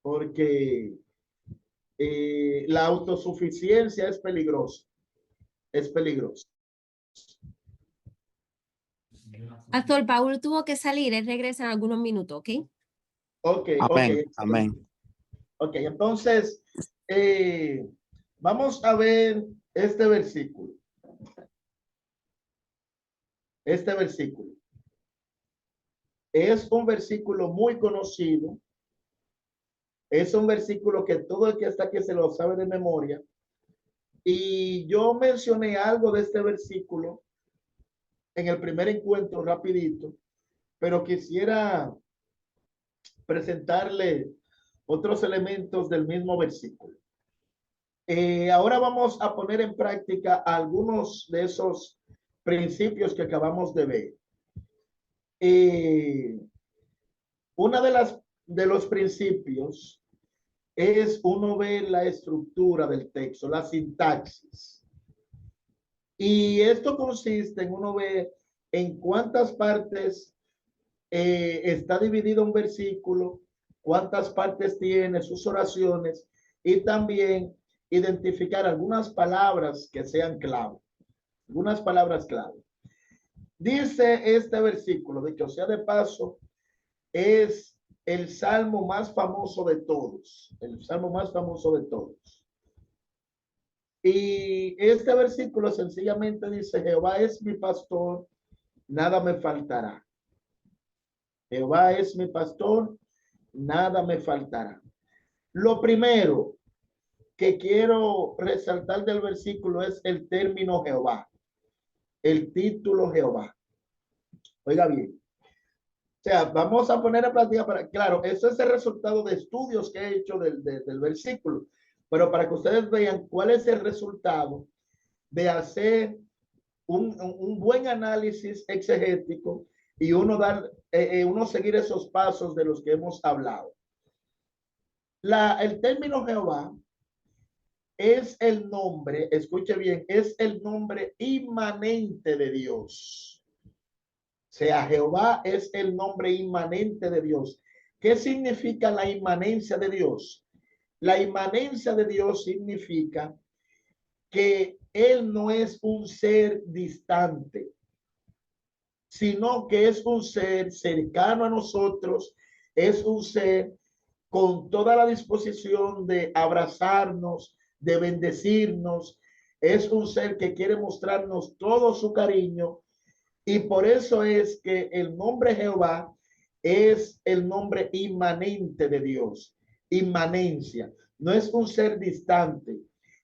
porque la autosuficiencia es peligrosa, es peligrosa. Pastor Paul tuvo que salir, él regresa en algunos minutos, ¿ok? Ok, Amén, ok. amén. Ok, entonces, vamos a ver este versículo. Este versículo. Es un versículo muy conocido. Es un versículo que todo el que está aquí se lo sabe de memoria. Y yo mencioné algo de este versículo en el primer encuentro rapidito, pero quisiera presentarle otros elementos del mismo versículo. Ahora vamos a poner en práctica algunos de esos principios que acabamos de ver. Una de los principios es uno ver la estructura del texto, la sintaxis. Y esto consiste en uno ver en cuántas partes está dividido un versículo, cuántas partes tiene, sus oraciones, y también identificar algunas palabras que sean clave, algunas palabras clave. Dice este versículo, dicho sea de paso, es el salmo más famoso de todos, el salmo más famoso de todos. Y este versículo sencillamente dice, Jehová es mi pastor, nada me faltará. Jehová es mi pastor, nada me faltará. Lo primero que quiero resaltar del versículo es el término Jehová, el título Jehová. Oiga bien. O sea, vamos a poner en práctica para, claro, eso es el resultado de estudios que he hecho del versículo, pero para que ustedes vean cuál es el resultado de hacer un buen análisis exegético y uno dar, uno seguir esos pasos de los que hemos hablado. El término Jehová es el nombre, escuche bien, es el nombre inmanente de Dios. O sea, Jehová es el nombre inmanente de Dios. ¿Qué significa la inmanencia de Dios? La inmanencia de Dios significa que Él no es un ser distante, sino que es un ser cercano a nosotros, es un ser con toda la disposición de abrazarnos, de bendecirnos, es un ser que quiere mostrarnos todo su cariño, y por eso es que el nombre Jehová es el nombre inmanente de Dios, inmanencia, no es un ser distante.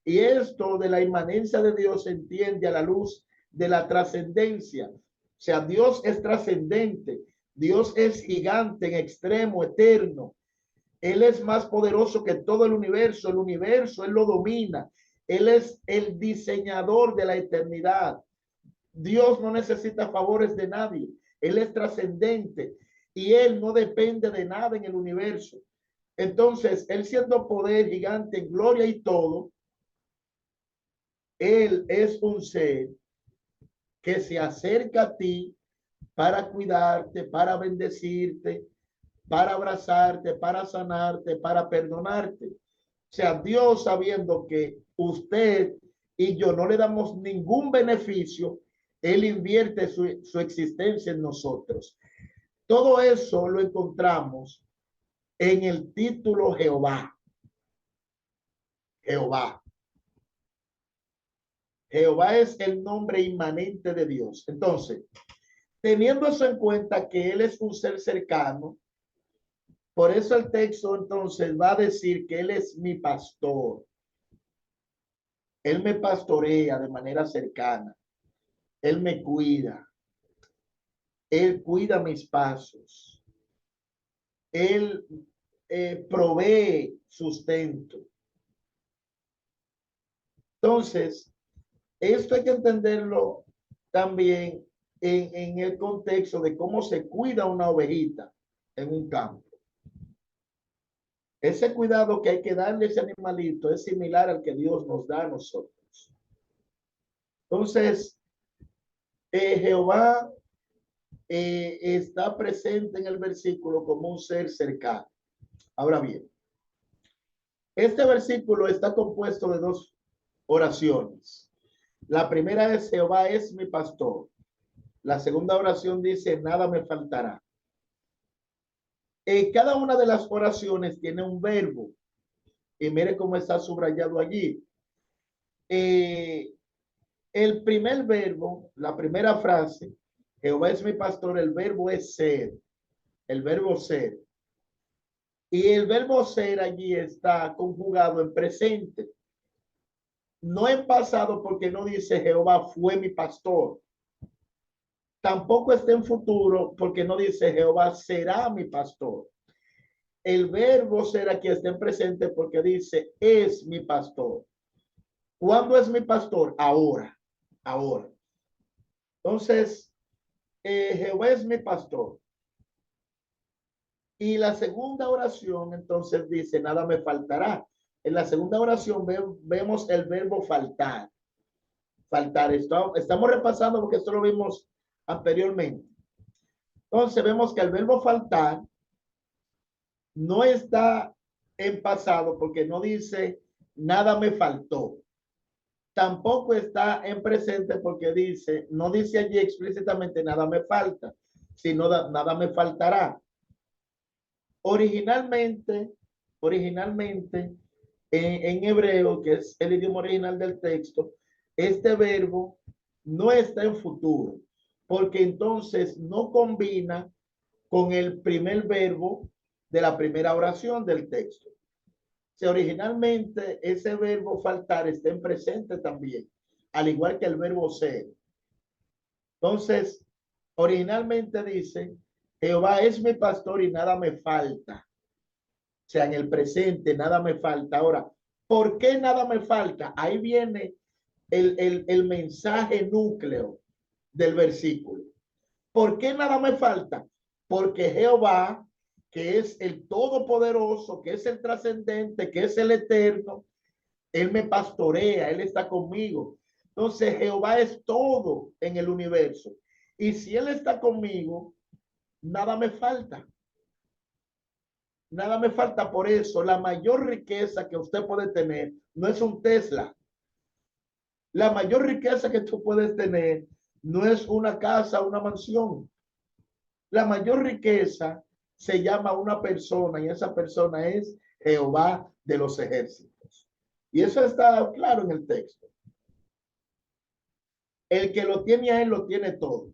Y esto de la inmanencia de Dios se entiende a la luz de la trascendencia. O sea, Dios es trascendente, Dios es gigante en extremo, eterno. Él es más poderoso que todo el universo Él lo domina. Él es el diseñador de la eternidad. Dios no necesita favores de nadie. Él es trascendente y Él no depende de nada en el universo. Entonces, Él siendo poder gigante en gloria y todo, Él es un ser que se acerca a ti para cuidarte, para bendecirte, para abrazarte, para sanarte, para perdonarte. O sea, Dios, sabiendo que usted y yo no le damos ningún beneficio, Él invierte su existencia en nosotros. Todo eso lo encontramos en el título Jehová. Jehová. Jehová es el nombre inmanente de Dios. Entonces, teniendo eso en cuenta que Él es un ser cercano, por eso el texto entonces va a decir que Él es mi pastor. Él me pastorea de manera cercana. Él me cuida. Él cuida mis pasos. Él provee sustento. Entonces, esto hay que entenderlo también en el contexto de cómo se cuida una ovejita en un campo. Ese cuidado que hay que darle a ese animalito es similar al que Dios nos da a nosotros. Entonces, Jehová está presente en el versículo como un ser cercano. Ahora bien, este versículo está compuesto de dos oraciones. La primera es Jehová es mi pastor. La segunda oración dice nada me faltará. Cada una de las oraciones tiene un verbo. Y mire cómo está subrayado allí. El primer verbo, la primera frase, Jehová es mi pastor, el verbo es ser. El verbo ser. Y el verbo ser allí está conjugado en presente. No en pasado porque no dice Jehová fue mi pastor. Tampoco está en futuro porque no dice Jehová será mi pastor. El verbo ser aquí está en presente porque dice es mi pastor. ¿Cuándo es mi pastor? Ahora. Ahora. Entonces, Jehová es mi pastor. Y la segunda oración entonces dice nada me faltará. En la segunda oración vemos el verbo faltar. Faltar. Estamos repasando porque esto lo vimos anteriormente. Entonces vemos que el verbo faltar no está en pasado porque no dice nada me faltó. Tampoco está en presente porque dice, no dice allí explícitamente nada me falta, sino nada me faltará. Originalmente en hebreo, que es el idioma original del texto, este verbo no está en futuro, porque entonces no combina con el primer verbo de la primera oración del texto. Si originalmente ese verbo faltar está en presente también, al igual que el verbo ser. Entonces, originalmente dice, Jehová es mi pastor y nada me falta. O sea, en el presente nada me falta. Ahora, ¿por qué nada me falta? Ahí viene el mensaje núcleo del versículo. ¿Por qué nada me falta? Porque Jehová, que es el todopoderoso, que es el trascendente, que es el eterno, él me pastorea, él está conmigo. Entonces Jehová es todo en el universo. Y si él está conmigo, nada me falta. Nada me falta. Por eso la mayor riqueza que usted puede tener no es un Tesla. La mayor riqueza que tú puedes tener no es una casa, una mansión. La mayor riqueza se llama una persona y esa persona es Jehová de los ejércitos. Y eso está claro en el texto. El que lo tiene a él lo tiene todo.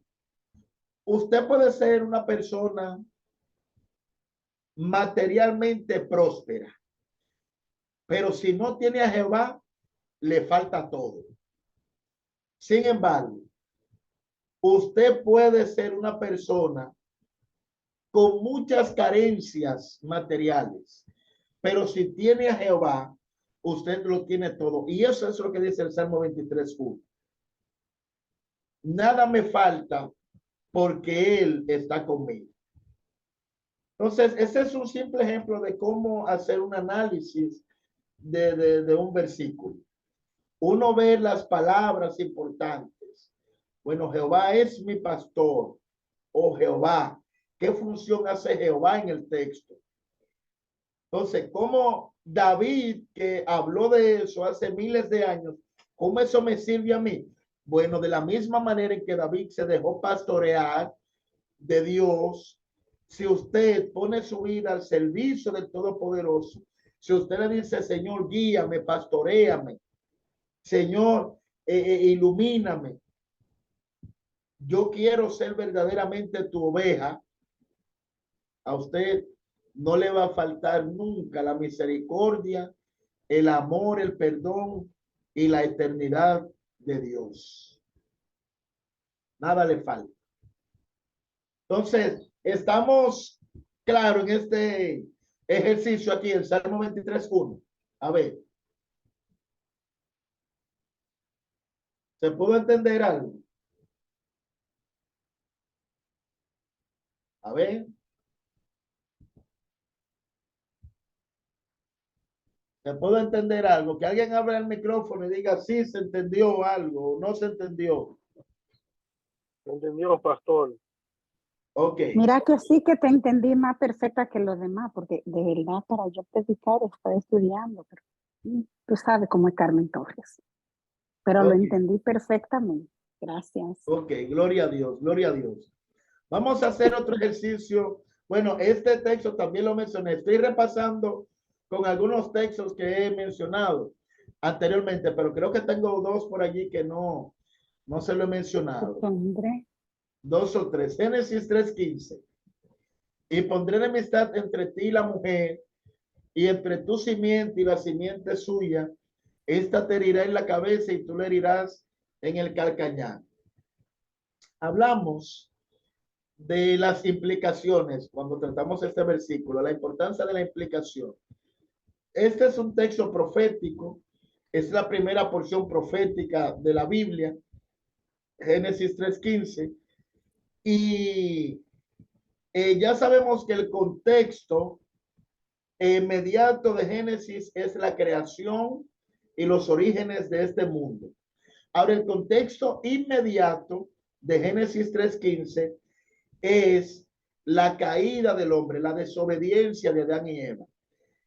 Usted puede ser una persona materialmente próspera, pero si no tiene a Jehová, le falta todo. Sin embargo, usted puede ser una persona con muchas carencias materiales, pero si tiene a Jehová, usted lo tiene todo. Y eso es lo que dice el Salmo 23:1. Nada me falta porque Él está conmigo. Entonces, ese es un simple ejemplo de cómo hacer un análisis de un versículo. Uno ve las palabras importantes. Bueno, Jehová es mi pastor. Oh Jehová, ¿qué función hace Jehová en el texto? Entonces, ¿cómo David, que habló de eso hace miles de años, cómo eso me sirve a mí? Bueno, de la misma manera en que David se dejó pastorear de Dios, si usted pone su vida al servicio del Todopoderoso, si usted le dice, Señor, guíame, pastoréame, Señor, ilumíname, yo quiero ser verdaderamente tu oveja, a usted no le va a faltar nunca la misericordia, el amor, el perdón y la eternidad de Dios. Nada le falta. Entonces, estamos claros en este ejercicio aquí, el Salmo 23:1. A ver. ¿Se pudo entender algo? A ver. ¿Se pudo entender algo? Que alguien abra el micrófono y diga si se entendió algo o no se entendió. ¿Entendió, pastor? Ok. Mira que sí que te entendí más perfecta que los demás, porque de verdad para yo predicar estoy estudiando, pero tú sabes cómo es Carmen Torres. Pero lo Ok. entendí perfectamente. Gracias. Ok, gloria a Dios, gloria a Dios. Vamos a hacer otro ejercicio. Bueno, este texto también lo mencioné. Estoy repasando con algunos textos que he mencionado anteriormente, pero creo que tengo dos por allí que no se lo he mencionado. André. 2 o 3. Génesis 3:15. Y pondré enemistad entre ti y la mujer, y entre tu simiente y la simiente suya. Esta te herirá en la cabeza y tú le herirás en el calcañar. Hablamos de las implicaciones cuando tratamos este versículo, la importancia de la implicación. Este es un texto profético, es la primera porción profética de la Biblia, Génesis 3:15, y ya sabemos que el contexto inmediato de Génesis es la creación y los orígenes de este mundo. Ahora, el contexto inmediato de Génesis 3:15 es la caída del hombre, la desobediencia de Adán y Eva.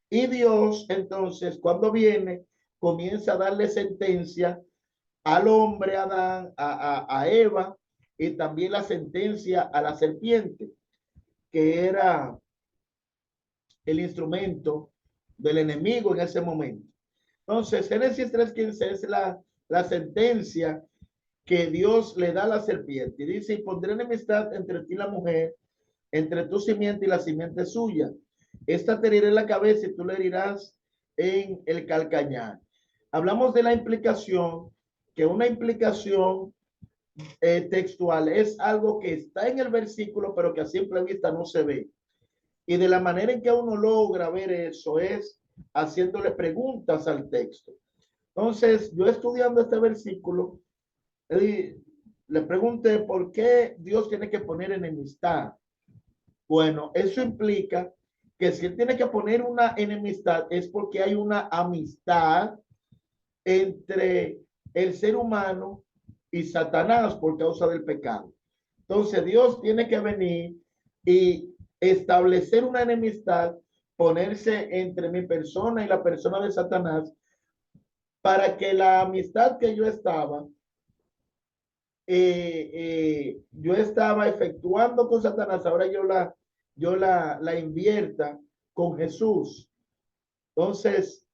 Y Dios, entonces, cuando viene, comienza a darle sentencia al hombre, Adán, a Eva, y también la sentencia a la serpiente, que era el instrumento del enemigo en ese momento. Entonces, Génesis 3:15 es la sentencia que Dios le da a la serpiente. Y dice, y pondré enemistad entre ti y la mujer, entre tu simiente y la simiente suya. Esta te herirá en la cabeza y tú le herirás en el calcañar. Hablamos de la implicación, que una implicación textual es algo que está en el versículo, pero que a simple vista no se ve. Y de la manera en que uno logra ver eso es haciéndole preguntas al texto. Entonces, yo estudiando este versículo, le pregunté por qué Dios tiene que poner enemistad. Bueno, eso implica que si él tiene que poner una enemistad es porque hay una amistad entre el ser humano y Satanás por causa del pecado. Entonces Dios tiene que venir y establecer una enemistad, ponerse entre mi persona y la persona de Satanás, para que la amistad que yo estaba efectuando con Satanás, ahora yo la invierta con Jesús. Entonces,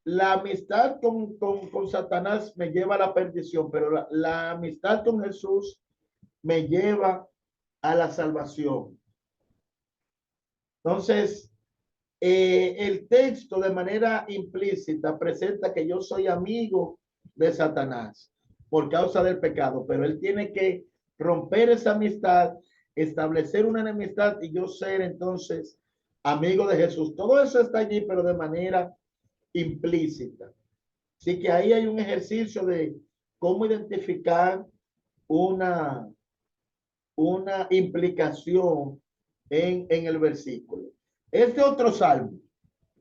la amistad con Satanás me lleva a la perdición, pero la amistad con Jesús me lleva a la salvación. Entonces, el texto de manera implícita presenta que yo soy amigo de Satanás por causa del pecado, pero él tiene que romper esa amistad, establecer una enemistad y yo ser entonces amigo de Jesús. Todo eso está allí, pero de manera implícita. Así que ahí hay un ejercicio de cómo identificar una implicación en el versículo. Este otro salmo,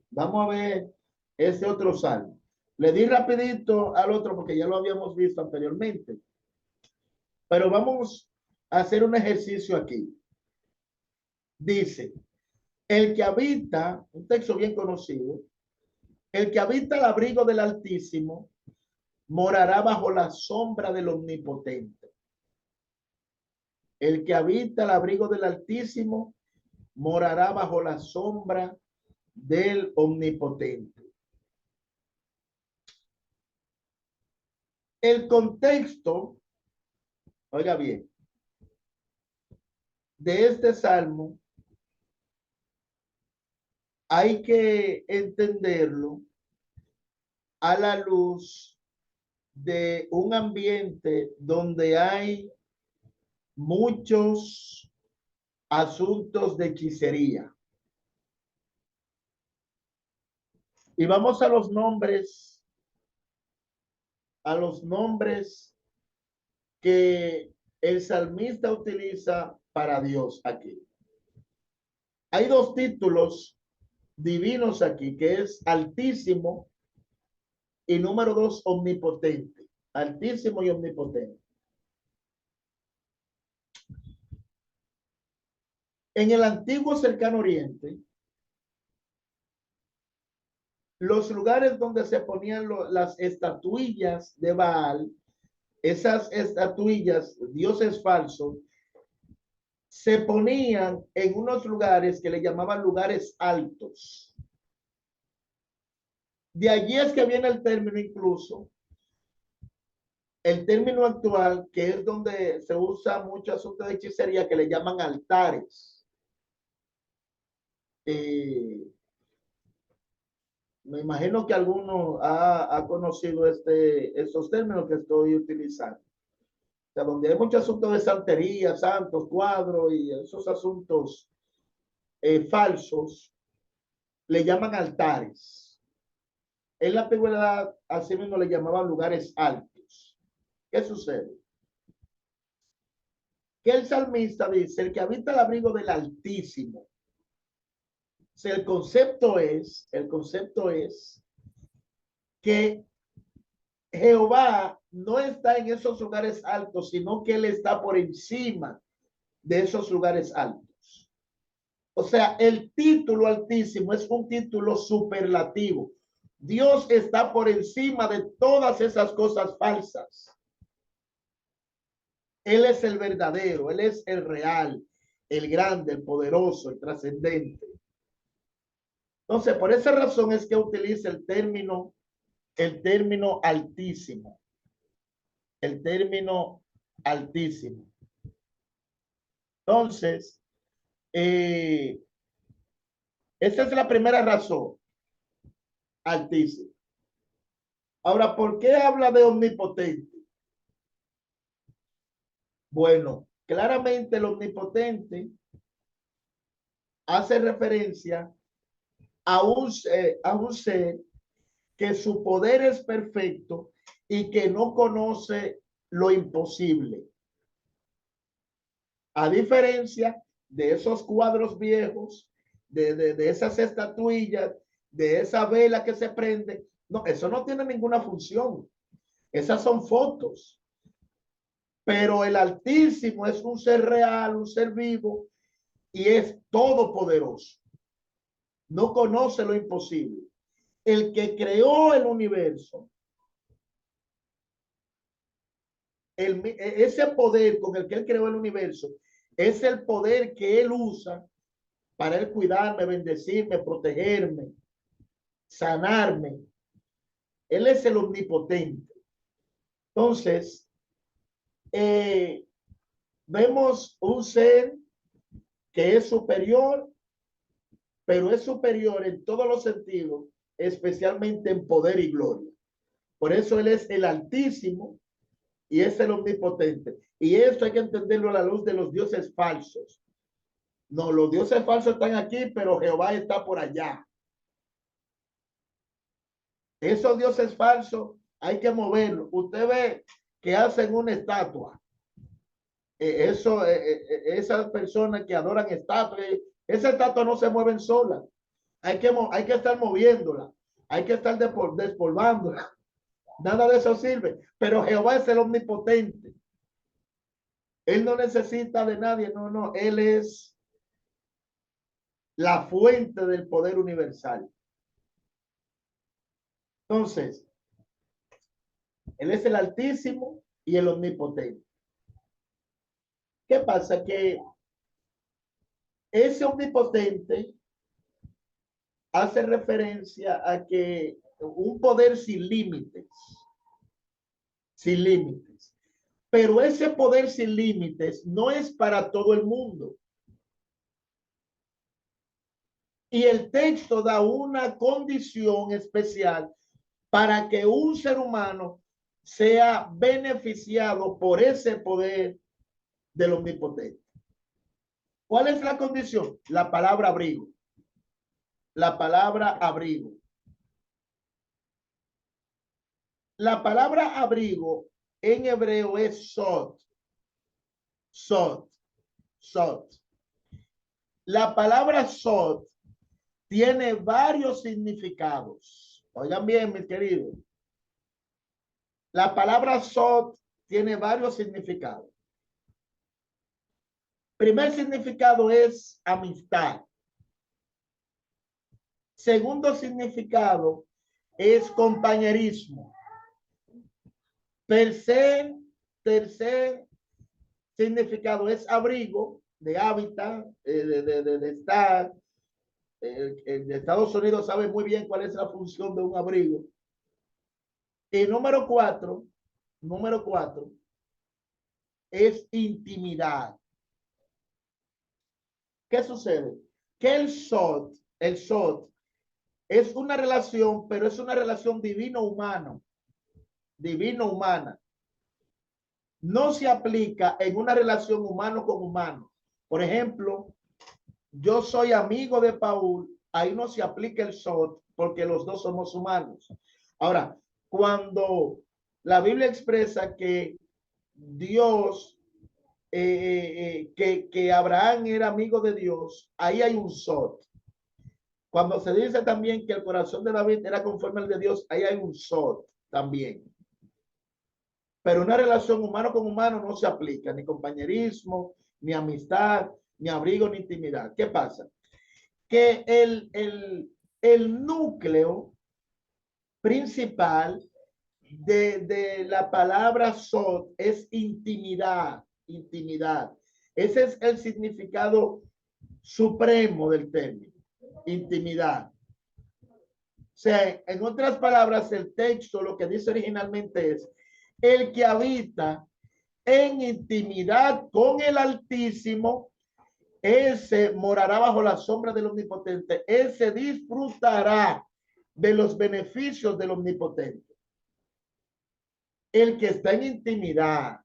vamos a ver este otro salmo. Le di rapidito al otro porque ya lo habíamos visto anteriormente. Pero vamos a hacer un ejercicio aquí. Dice, el que habita, un texto bien conocido, el que habita el abrigo del Altísimo morará bajo la sombra del Omnipotente. El que habita el abrigo del Altísimo morará bajo la sombra del Omnipotente. El contexto, oiga bien, de este salmo hay que entenderlo a la luz de un ambiente donde hay muchos asuntos de hechicería. Y vamos a los nombres que el salmista utiliza para Dios aquí. Hay dos títulos divinos aquí, que es Altísimo y número 2, Omnipotente. Altísimo y Omnipotente. En el antiguo cercano oriente, los lugares donde se ponían las estatuillas de Baal, esas estatuillas, dioses falsos, se ponían en unos lugares que le llamaban lugares altos. De allí es que viene el término incluso, el término actual, que es donde se usa mucho asunto de hechicería, que le llaman altares. Me imagino que alguno ha conocido estos términos que estoy utilizando. O sea, donde hay muchos asuntos de santería, santos, cuadros y esos asuntos falsos, le llaman altares. En la antigüedad, así mismo le llamaban lugares altos. ¿Qué sucede? Que el salmista dice, el que habita el abrigo del Altísimo. O sea, el concepto es que Jehová no está en esos lugares altos, sino que él está por encima de esos lugares altos. O sea, el título Altísimo es un título superlativo. Dios está por encima de todas esas cosas falsas. Él es el verdadero, él es el real, el grande, el poderoso, el trascendente. Entonces, por esa razón es que utiliza el término Altísimo. El término Altísimo. Entonces, esa es la primera razón. Altísimo. Ahora, ¿por qué habla de omnipotente? Bueno, claramente el omnipotente hace referencia a un ser que su poder es perfecto y que no conoce lo imposible. A diferencia de esos cuadros viejos, de esas estatuillas, de esa vela que se prende, no, eso no tiene ninguna función. Esas son fotos. Pero el Altísimo es un ser real, un ser vivo, y es todopoderoso. No conoce lo imposible. El que creó el universo, ese poder con el que él creó el universo, es el poder que él usa para él cuidarme, bendecirme, protegerme, sanarme. Él es el omnipotente. Entonces, vemos un ser que es superior, pero es superior en todos los sentidos, especialmente en poder y gloria. Por eso él es el Altísimo y es el omnipotente. Y esto hay que entenderlo a la luz de los dioses falsos. No, los dioses falsos están aquí, pero Jehová está por allá. Esos dioses falsos hay que moverlos. Usted ve que hacen una estatua. Esas personas que adoran estatuas, esa estatua no se mueven sola. Hay que estar moviéndola. Hay que estar despolvándola. Nada de eso sirve. Pero Jehová es el omnipotente. Él no necesita de nadie. No, no. Él es la fuente del poder universal. Entonces, él es el Altísimo y el omnipotente. ¿Qué pasa? Que ese omnipotente hace referencia a que un poder sin límites, sin límites. Pero ese poder sin límites no es para todo el mundo. Y el texto da una condición especial para que un ser humano sea beneficiado por ese poder del omnipotente. ¿Cuál es la condición? La palabra abrigo. La palabra abrigo. La palabra abrigo en hebreo es sot. Sot. Sot. La palabra sot tiene varios significados. Oigan bien, mis queridos. La palabra sot tiene varios significados. Primer significado es amistad. Segundo significado es compañerismo. Tercer significado es abrigo, de hábitat, de estar. De Estados Unidos sabe muy bien cuál es la función de un abrigo. Y número cuatro es intimidad. ¿Qué sucede? Que el sot es una relación, pero es una relación divino-humano. Divino-humana. No se aplica en una relación humano con humano. Por ejemplo, yo soy amigo de Paul, ahí no se aplica el sot porque los dos somos humanos. Ahora, cuando la Biblia expresa que Dios, que Abraham era amigo de Dios, ahí hay un sot. Cuando se dice también que el corazón de David era conforme al de Dios, ahí hay un sot también. Pero una relación humano con humano no se aplica, ni compañerismo, ni amistad, ni abrigo, ni intimidad. ¿Qué pasa? Que el núcleo principal de la palabra sot es intimidad, intimidad. Ese es el significado supremo del término, intimidad. O sea, en otras palabras, el texto lo que dice originalmente es el que habita en intimidad con el Altísimo, ese morará bajo la sombra del Omnipotente, ese disfrutará de los beneficios del Omnipotente. El que está en intimidad,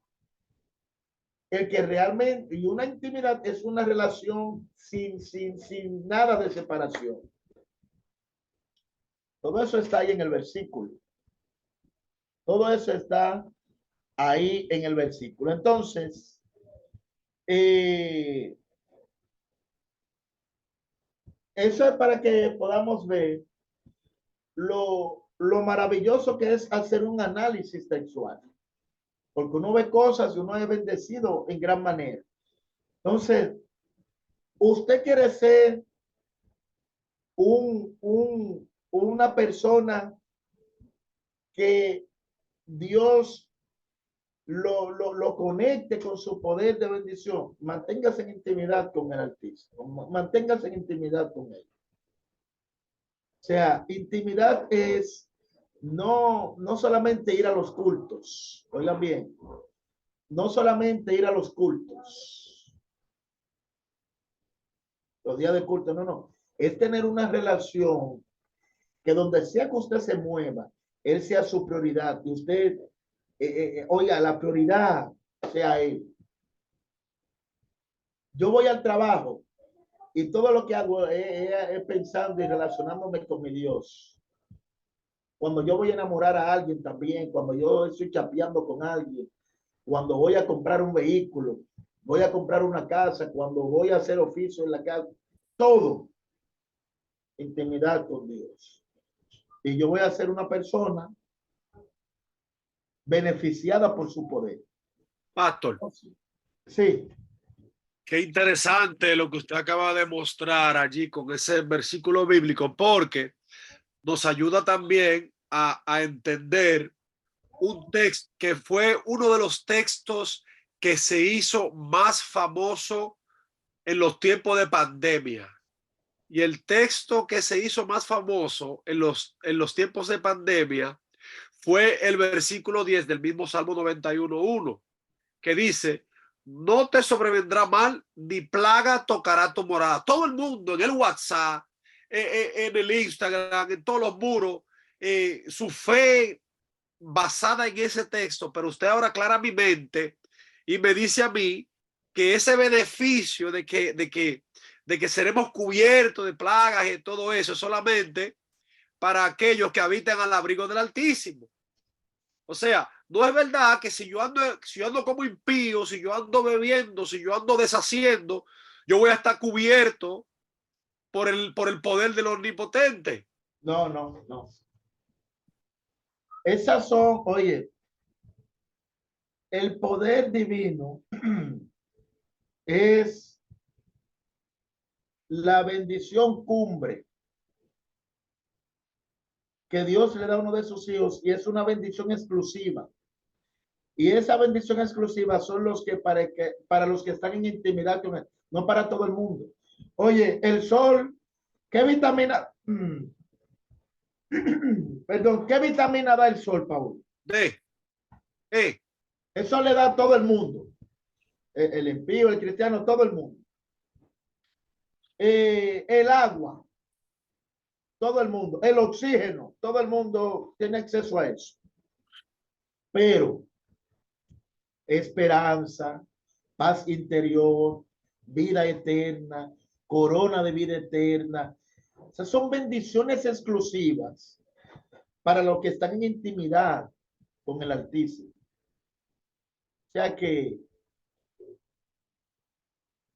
el que realmente, y una intimidad es una relación sin nada de separación. Todo eso está ahí en el versículo. Todo eso está ahí en el versículo. Entonces, Eso es para que podamos ver lo maravilloso que es hacer un análisis textual. Porque uno ve cosas y uno es bendecido en gran manera. Entonces, usted quiere ser una persona que Dios lo conecte con su poder de bendición. Manténgase en intimidad con el Altísimo. Manténgase en intimidad con él. O sea, intimidad es no solamente ir a los cultos. Oigan bien. No solamente ir a los cultos. Los días de culto, no. Es tener una relación que donde sea que usted se mueva, él sea su prioridad. Y usted, oiga, la prioridad sea él. Yo voy al trabajo y todo lo que hago es pensando y relacionándome con mi Dios. Cuando yo voy a enamorar a alguien también, cuando yo estoy chapeando con alguien, cuando voy a comprar un vehículo, voy a comprar una casa, cuando voy a hacer oficio en la casa, todo, intimidad con Dios. Y yo voy a ser una persona beneficiada por su poder. Pastor, Sí. qué interesante lo que usted acaba de mostrar allí con ese versículo bíblico, porque nos ayuda también a entender un texto que fue uno de los textos que se hizo más famoso en los tiempos de pandemia. Y el texto que se hizo más famoso en los tiempos de pandemia fue el versículo 10 del mismo Salmo 91:1, que dice: no te sobrevendrá mal, ni plaga tocará tu morada. Todo el mundo en el WhatsApp, en el Instagram, en todos los muros, su fe basada en ese texto, pero usted ahora aclara mi mente y me dice a mí que ese beneficio de que seremos cubiertos de plagas y todo eso solamente para aquellos que habitan al abrigo del Altísimo. O sea, no es verdad que si yo ando como impío, si yo ando bebiendo, si yo ando deshaciendo, yo voy a estar cubierto por el poder del Omnipotente. No. Esas son, oye, el poder divino es la bendición cumbre que Dios le da a uno de sus hijos, y es una bendición exclusiva. Y esa bendición exclusiva son los que para los que están en intimidad con él, no para todo el mundo. Oye, el sol, ¿qué vitamina? Perdón, ¿qué vitamina da el sol, Paulo? D. Eso le da a todo el mundo. El impío, el cristiano, todo el mundo. El agua, todo el mundo. El oxígeno, todo el mundo tiene acceso a eso. Pero esperanza, paz interior, vida eterna, corona de vida eterna. O sea, son bendiciones exclusivas para los que están en intimidad con el Altísimo. O sea que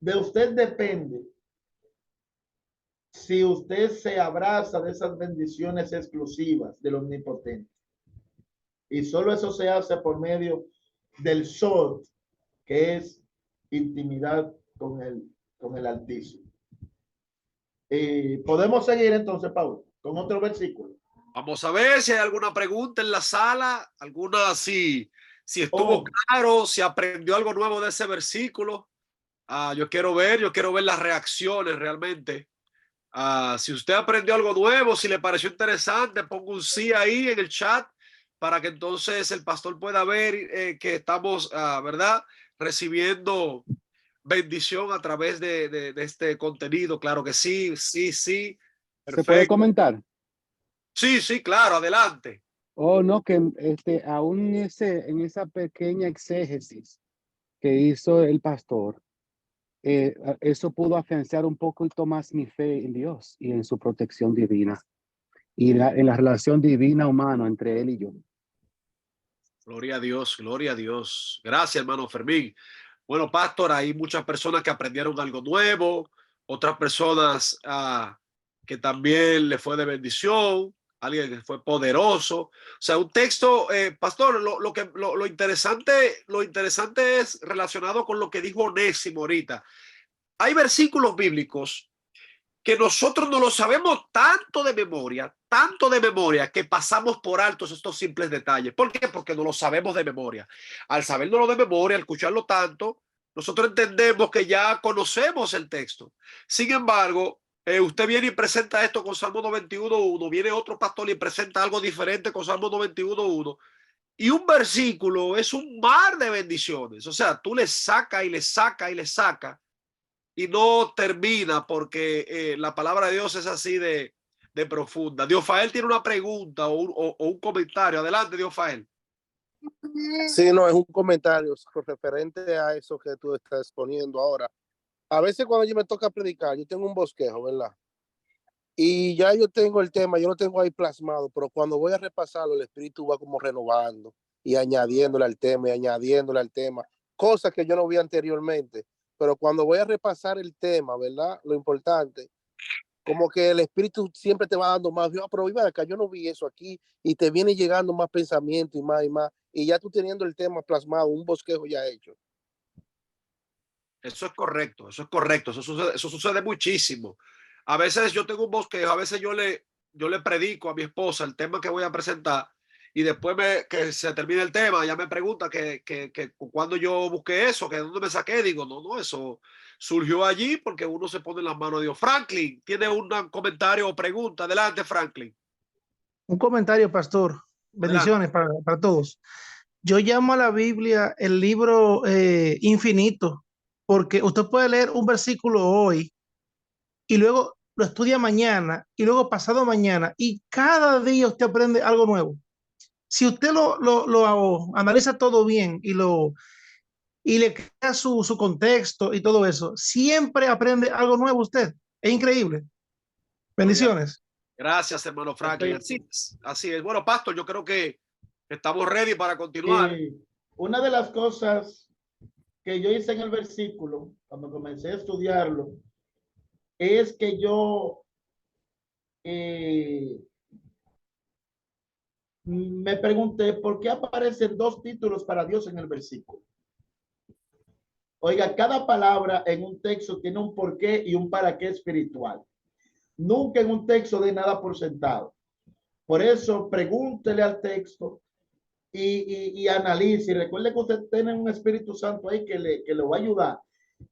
de usted depende si usted se abraza de esas bendiciones exclusivas del Omnipotente. Y solo eso se hace por medio del sol, que es intimidad con el Altísimo. Podemos seguir entonces, Pablo, con otro versículo. Vamos a ver si hay alguna pregunta en la sala, alguna, si estuvo claro, si aprendió algo nuevo de ese versículo. Yo quiero ver las reacciones realmente. Si usted aprendió algo nuevo, si le pareció interesante, ponga un sí ahí en el chat para que entonces el pastor pueda ver que estamos, ¿verdad?, recibiendo bendición a través de este contenido. Claro que sí. Perfecto. ¿Se puede comentar? Sí, claro, adelante. Oh, no, que aún en esa pequeña exégesis que hizo el pastor, eso pudo afianzar un poquito más mi fe en Dios y en su protección divina y en la relación divina humana entre él y yo. Gloria a Dios, gloria a Dios. Gracias, hermano Fermín. Bueno, pastor, hay muchas personas que aprendieron algo nuevo, otras personas que también le fue de bendición, alguien que fue poderoso. O sea, un texto, pastor, lo interesante es relacionado con lo que dijo Onésimo ahorita. Hay versículos bíblicos que nosotros no lo sabemos tanto de memoria, que pasamos por altos estos simples detalles. ¿Por qué? Porque no lo sabemos de memoria. Al saberlo de memoria, al escucharlo tanto, nosotros entendemos que ya conocemos el texto. Sin embargo, usted viene y presenta esto con Salmo 91.1, viene otro pastor y presenta algo diferente con Salmo 91.1, y un versículo es un mar de bendiciones. O sea, tú le sacas y le sacas y le sacas, y no termina, porque la palabra de Dios es así de profunda. Diofael tiene una pregunta o un comentario. Adelante, Diofael. Sí, no, es un comentario referente a eso que tú estás exponiendo ahora. A veces cuando yo me toca predicar, yo tengo un bosquejo, ¿verdad? Y ya yo tengo el tema, yo lo tengo ahí plasmado, pero cuando voy a repasarlo, el espíritu va como renovando y añadiéndole al tema y añadiéndole al tema, cosas que yo no vi anteriormente. Pero cuando voy a repasar el tema, ¿verdad? Lo importante, como que el espíritu siempre te va dando más, pero iba acá, yo no vi eso aquí, y te viene llegando más pensamiento y más, y ya tú teniendo el tema plasmado, un bosquejo ya hecho. Eso es correcto, eso es correcto, eso sucede muchísimo. A veces yo tengo un bosquejo, a veces yo le predico a mi esposa el tema que voy a presentar, y después que se termine el tema, ella me pregunta que cuando yo busqué eso, que de dónde me saqué. Digo, no, eso surgió allí porque uno se pone en las manos de Dios. Franklin, ¿tiene un comentario o pregunta? Adelante, Franklin. Un comentario, pastor. Bendiciones para todos. Yo llamo a la Biblia el libro infinito, porque usted puede leer un versículo hoy y luego lo estudia mañana y luego pasado mañana, y cada día usted aprende algo nuevo. Si usted lo analiza todo bien y le crea su contexto y todo eso, siempre aprende algo nuevo usted. Es increíble. Bendiciones. Gracias, hermano Franklin. Así es. Bueno, pastor, yo creo que estamos ready para continuar. Una de las cosas que yo hice en el versículo, cuando comencé a estudiarlo, es que yo me pregunté por qué aparecen dos títulos para Dios en el versículo. Oiga, cada palabra en un texto tiene un porqué y un para qué espiritual. Nunca en un texto de nada por sentado. Por eso, pregúntele al texto y analice. Y recuerde que usted tiene un Espíritu Santo ahí que le va a ayudar.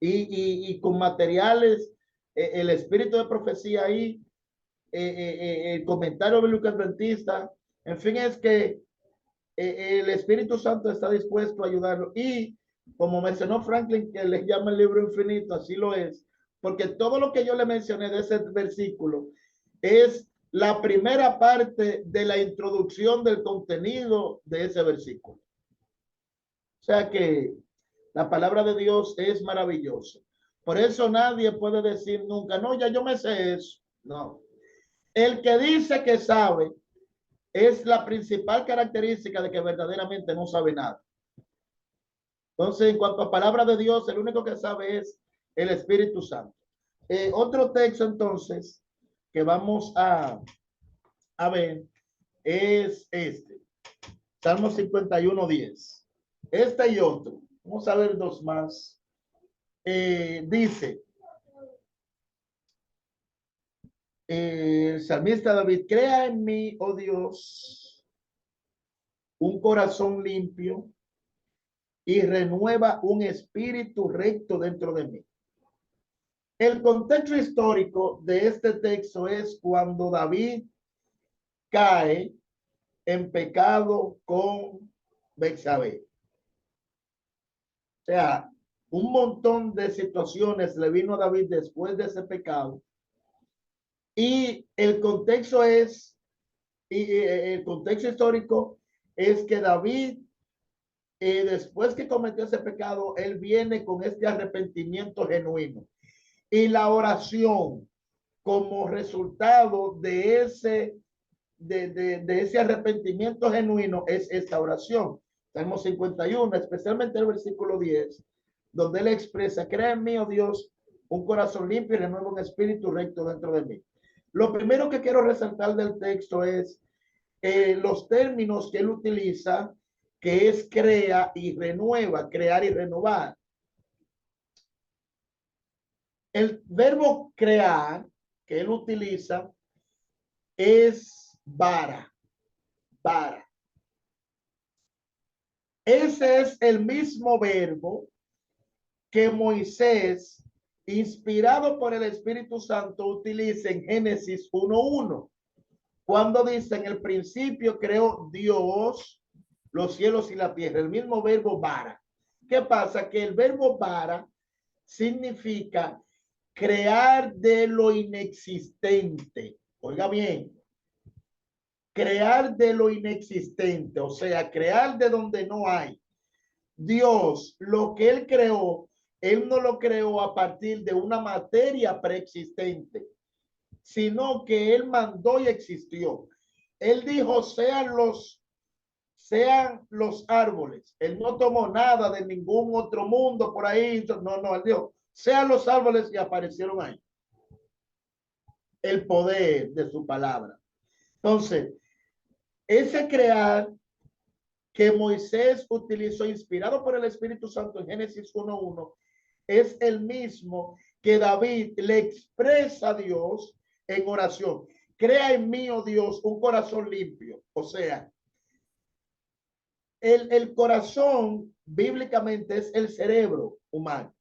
Y con materiales, el espíritu de profecía ahí, el comentario bíblico adventista. En fin, es que el Espíritu Santo está dispuesto a ayudarlo. Y como mencionó Franklin, que le llama el libro infinito, así lo es, porque todo lo que yo le mencioné de ese versículo es la primera parte de la introducción del contenido de ese versículo. O sea que la palabra de Dios es maravillosa. Por eso nadie puede decir nunca, no, ya yo me sé eso. No. El que dice que sabe es la principal característica de que verdaderamente no sabe nada. Entonces, en cuanto a palabra de Dios, el único que sabe es el Espíritu Santo. Otro texto, entonces, que vamos a ver es este. Salmo 51:10. Este y otro. Vamos a ver dos más. Dice el salmista David: crea en mí, oh Dios, un corazón limpio y renueva un espíritu recto dentro de mí. El contexto histórico de este texto es cuando David cae en pecado con Betsabé. O sea, un montón de situaciones le vino a David después de ese pecado. Y el contexto es, el contexto histórico es que David, después que cometió ese pecado, él viene con este arrepentimiento genuino. Y la oración como resultado de ese arrepentimiento genuino es esta oración. Salmo 51, especialmente el versículo 10, donde él expresa, crea en mí, oh Dios, un corazón limpio y renueva un espíritu recto dentro de mí. Lo primero que quiero resaltar del texto es los términos que él utiliza, que es crea y renueva, crear y renovar. El verbo crear que él utiliza es bara. Ese es el mismo verbo que Moisés, inspirado por el Espíritu Santo, utiliza en Génesis 1:1, cuando dice: en el principio creó Dios los cielos y la tierra. El mismo verbo bara. ¿Qué pasa? Que el verbo bara significa crear de lo inexistente. Oiga bien, crear de lo inexistente, o sea, crear de donde no hay. Dios, lo que él creó, él no lo creó a partir de una materia preexistente, sino que él mandó y existió. Él dijo, sean los árboles. Él no tomó nada de ningún otro mundo por ahí. No, él dijo, sean los árboles, y aparecieron ahí. El poder de su palabra. Entonces, ese crear que Moisés utilizó, inspirado por el Espíritu Santo en Génesis 1:1, es el mismo que David le expresa a Dios en oración. Crea en mí, oh Dios, un corazón limpio. O sea, el corazón bíblicamente es el cerebro humano.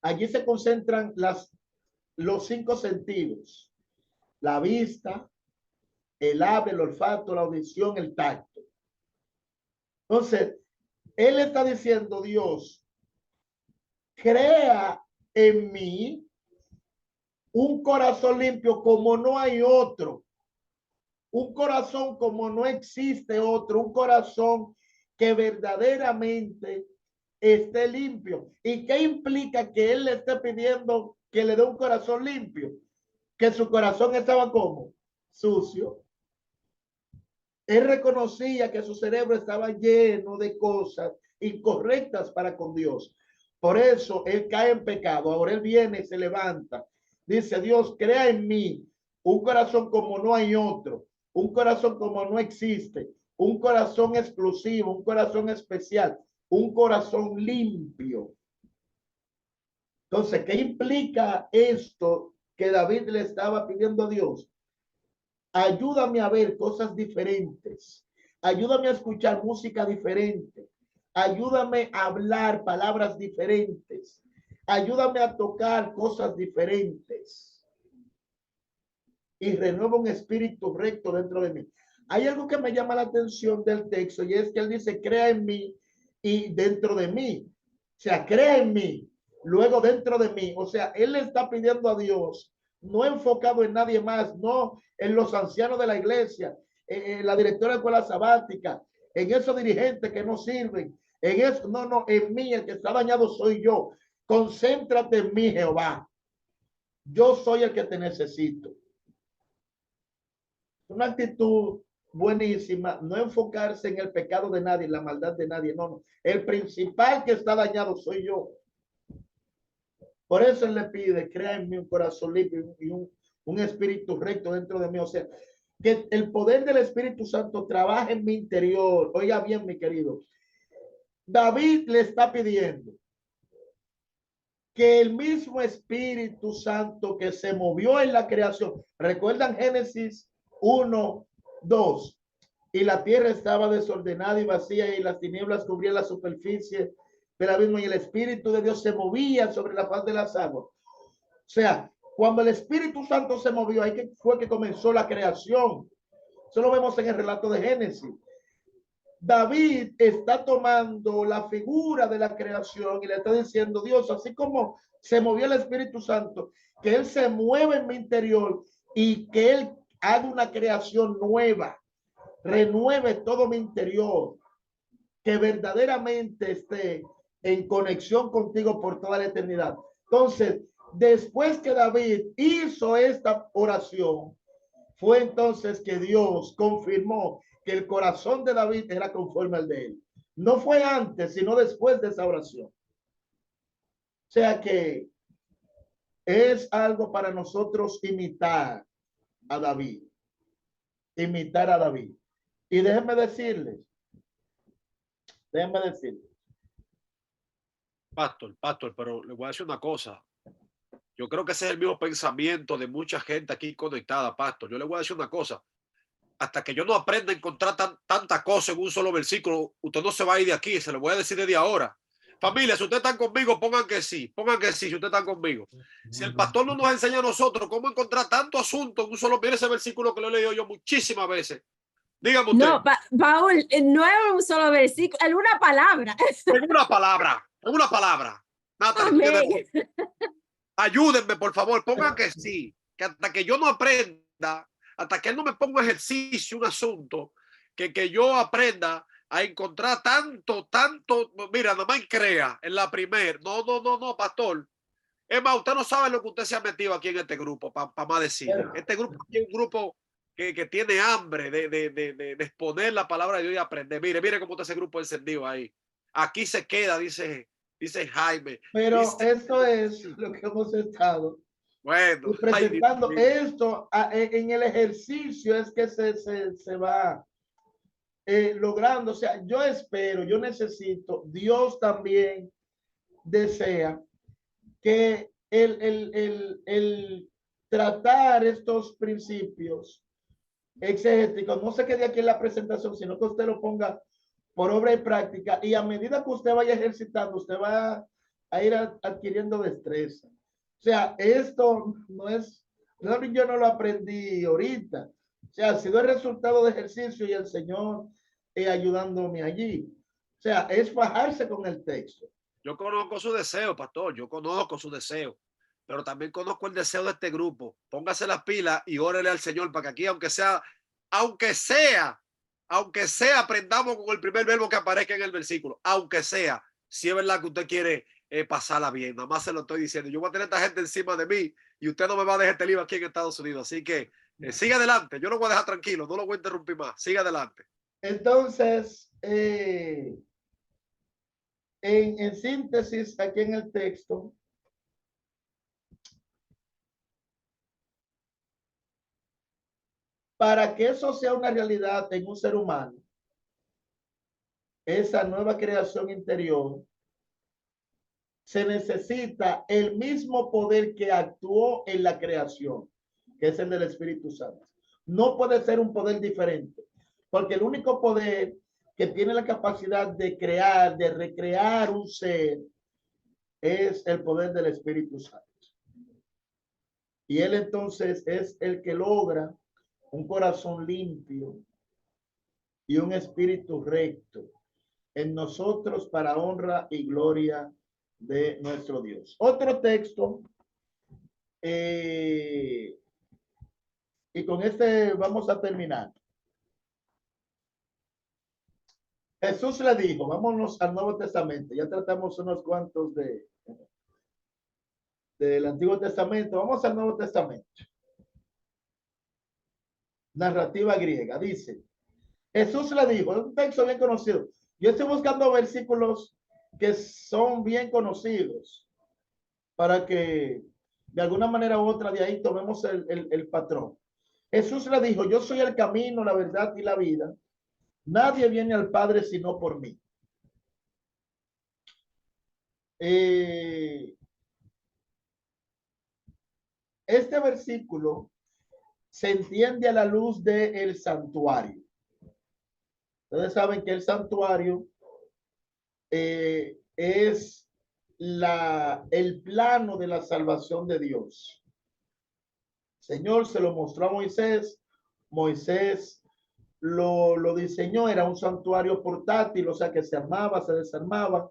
Allí se concentran los 5 sentidos: la vista, el habla, el olfato, la audición, el tacto. Entonces, él está diciendo, Dios, crea en mí un corazón limpio como no hay otro, un corazón como no existe otro, un corazón que verdaderamente esté limpio. ¿Y qué implica que él le esté pidiendo que le dé un corazón limpio? Que su corazón estaba como sucio. Él reconocía que su cerebro estaba lleno de cosas incorrectas para con Dios. Por eso él cae en pecado. Ahora él viene y se levanta. Dice, Dios, crea en mí un corazón como no hay otro, un corazón como no existe, un corazón exclusivo, un corazón especial, un corazón limpio. Entonces, ¿qué implica esto que David le estaba pidiendo a Dios? Ayúdame a ver cosas diferentes. Ayúdame a escuchar música diferente. Ayúdame a hablar palabras diferentes. Ayúdame a tocar cosas diferentes. Y renueva un espíritu recto dentro de mí. Hay algo que me llama la atención del texto, y es que él dice, crea en mí y dentro de mí. O sea, crea en mí, luego dentro de mí. O sea, él le está pidiendo a Dios, no enfocado en nadie más, no en los ancianos de la iglesia, en la directora de escuela sabática, en esos dirigentes que no sirven, en eso, no, en mí, el que está dañado soy yo. Concéntrate en mí, Jehová. Yo soy el que te necesito. Una actitud buenísima, no enfocarse en el pecado de nadie, la maldad de nadie, no. El principal que está dañado soy yo. Por eso él le pide, crea en mí un corazón limpio y un espíritu recto dentro de mí. O sea, que el poder del Espíritu Santo trabaje en mi interior. Oiga bien, mi querido. David le está pidiendo que el mismo Espíritu Santo que se movió en la creación, recuerdan Génesis 1:2, y la tierra estaba desordenada y vacía, y las tinieblas cubrían la superficie del abismo, y el Espíritu de Dios se movía sobre la faz de las aguas. O sea, cuando el Espíritu Santo se movió, ahí fue que comenzó la creación. Eso lo vemos en el relato de Génesis. David está tomando la figura de la creación y le está diciendo, Dios, así como se movió el Espíritu Santo, que él se mueve en mi interior y que él haga una creación nueva, renueve todo mi interior, que verdaderamente esté en conexión contigo por toda la eternidad. Entonces, después que David hizo esta oración, fue entonces que Dios confirmó que el corazón de David era conforme al de él. No fue antes, sino después de esa oración. O sea que es algo para nosotros imitar a David. Imitar a David. Y déjenme decirles, Pastor, pero le voy a decir una cosa. Yo creo que ese es el mismo pensamiento de mucha gente aquí conectada, Pastor. Yo le voy a decir una cosa. Hasta que yo no aprenda a encontrar tanta cosa en un solo versículo, usted no se va a ir de aquí. Se lo voy a decir desde ahora. Familia, si ustedes están conmigo, pongan que sí si ustedes están conmigo. Si el pastor no nos enseña a nosotros cómo encontrar tanto asunto en un solo, mire ese versículo que lo he leído yo muchísimas veces. Dígame usted. No, Paul, no es un solo versículo, es una palabra. En una palabra. Amén. Ayúdenme, por favor, pongan que sí, que hasta que yo no aprenda, hasta que él no me ponga un ejercicio, un asunto, que yo aprenda a encontrar tanto, mira, nada más crea en la primera. No, pastor. Es más, usted no sabe lo que usted se ha metido aquí en este grupo, para más decirle. Este grupo es un grupo que tiene hambre de exponer la palabra de Dios y aprender. Mire cómo está ese grupo encendido ahí. Aquí se queda, dice Jaime. pero esto es lo que hemos estado presentando. Esto en el ejercicio es que se va logrando. O sea, yo espero, yo necesito, Dios también desea que el tratar estos principios exegéticos no se quede aquí en la presentación, sino que usted lo ponga por obra y práctica, y a medida que usted vaya ejercitando, usted va a ir adquiriendo destreza. O sea, esto no es, yo no lo aprendí ahorita. O sea, ha sido el resultado de ejercicio y el Señor ayudándome allí. O sea, es fajarse con el texto. Yo conozco su deseo, pastor, yo conozco su deseo, pero también conozco el deseo de este grupo. Póngase las pilas y órele al Señor para que aquí, aunque sea, aprendamos con el primer verbo que aparezca en el versículo, aunque sea, si es verdad que usted quiere pasarla bien, nada más se lo estoy diciendo. Yo voy a tener esta gente encima de mí y usted no me va a dejar este libro aquí en Estados Unidos, así que siga adelante, yo lo voy a dejar tranquilo, no lo voy a interrumpir más, siga adelante. Entonces, en síntesis, aquí en el texto, para que eso sea una realidad en un ser humano, esa nueva creación interior, se necesita el mismo poder que actuó en la creación, que es el del Espíritu Santo. No puede ser un poder diferente, porque el único poder que tiene la capacidad de crear, de recrear un ser, es el poder del Espíritu Santo. Y él entonces es el que logra un corazón limpio y un espíritu recto en nosotros para honra y gloria de nuestro Dios. Otro texto, y con este vamos a terminar. Jesús le dijo, vámonos al Nuevo Testamento, ya tratamos unos cuantos del Antiguo Testamento, vamos al Nuevo Testamento. Narrativa griega, dice, Jesús le dijo, es un texto bien conocido. Yo estoy buscando versículos que son bien conocidos para que de alguna manera u otra de ahí tomemos el patrón. Jesús le dijo, yo soy el camino, la verdad y la vida. Nadie viene al Padre sino por mí. Este versículo se entiende a la luz del santuario. Ustedes saben que el santuario es el plano de la salvación de Dios. El Señor se lo mostró a Moisés. Moisés lo diseñó, era un santuario portátil, o sea que se armaba, se desarmaba,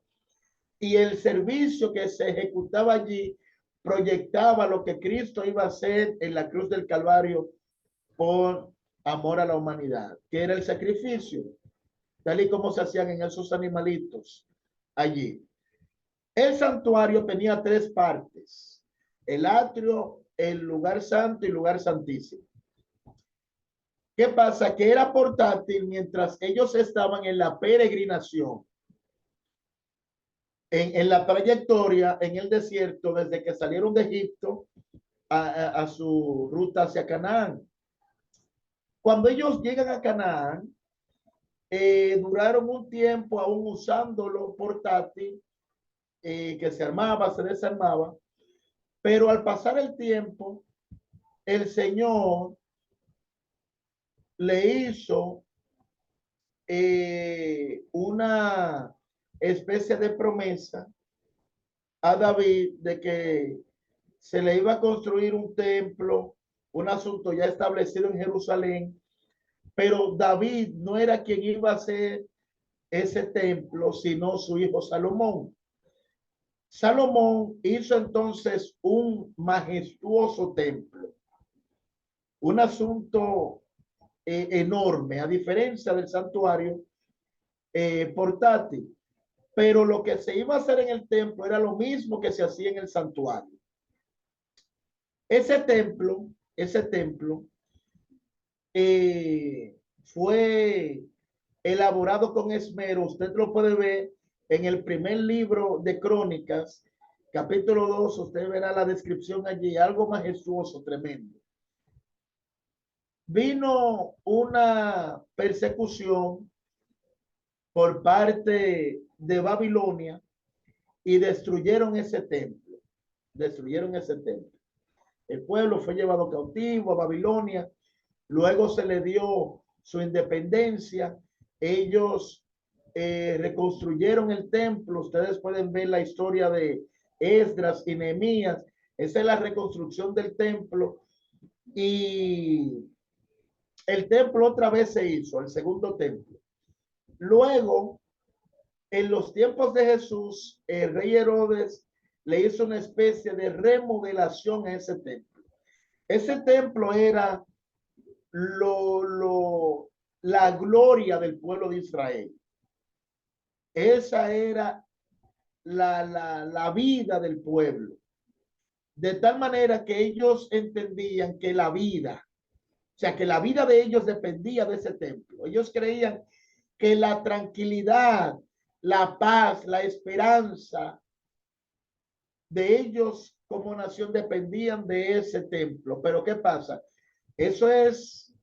y el servicio que se ejecutaba allí proyectaba lo que Cristo iba a hacer en la cruz del Calvario por amor a la humanidad, que era el sacrificio, tal y como se hacían en esos animalitos allí. El santuario tenía tres partes: el atrio, el lugar santo y el lugar santísimo. ¿Qué pasa? Que era portátil mientras ellos estaban en la peregrinación. en la trayectoria en el desierto desde que salieron de Egipto a su ruta hacia Canaán. Cuando ellos llegan a Canaán, duraron un tiempo aún usándolo portátil, que se armaba, se desarmaba, pero al pasar el tiempo, el Señor le hizo una especie de promesa a David de que se le iba a construir un templo, un asunto ya establecido en Jerusalén, pero David no era quien iba a hacer ese templo, sino su hijo Salomón. Salomón hizo entonces un majestuoso templo, un asunto enorme, a diferencia del santuario portátil. Pero lo que se iba a hacer en el templo era lo mismo que se hacía en el santuario. Ese templo fue elaborado con esmero. Usted lo puede ver en el primer libro de Crónicas, capítulo 2. Usted verá la descripción allí, algo majestuoso, tremendo. Vino una persecución por parte de Babilonia y destruyeron ese templo. El pueblo fue llevado cautivo a Babilonia. Luego se le dio su independencia. Ellos reconstruyeron el templo. Ustedes pueden ver la historia de Esdras y Nehemías. Esa es la reconstrucción del templo. Y el templo otra vez se hizo, el segundo templo. Luego, en los tiempos de Jesús, el rey Herodes le hizo una especie de remodelación a ese templo. Ese templo era la gloria del pueblo de Israel. Esa era la vida del pueblo. De tal manera que ellos entendían que la vida, o sea, que la vida de ellos dependía de ese templo. Ellos creían que la tranquilidad, la paz, la esperanza de ellos como nación dependían de ese templo. Pero ¿qué pasa? Eso es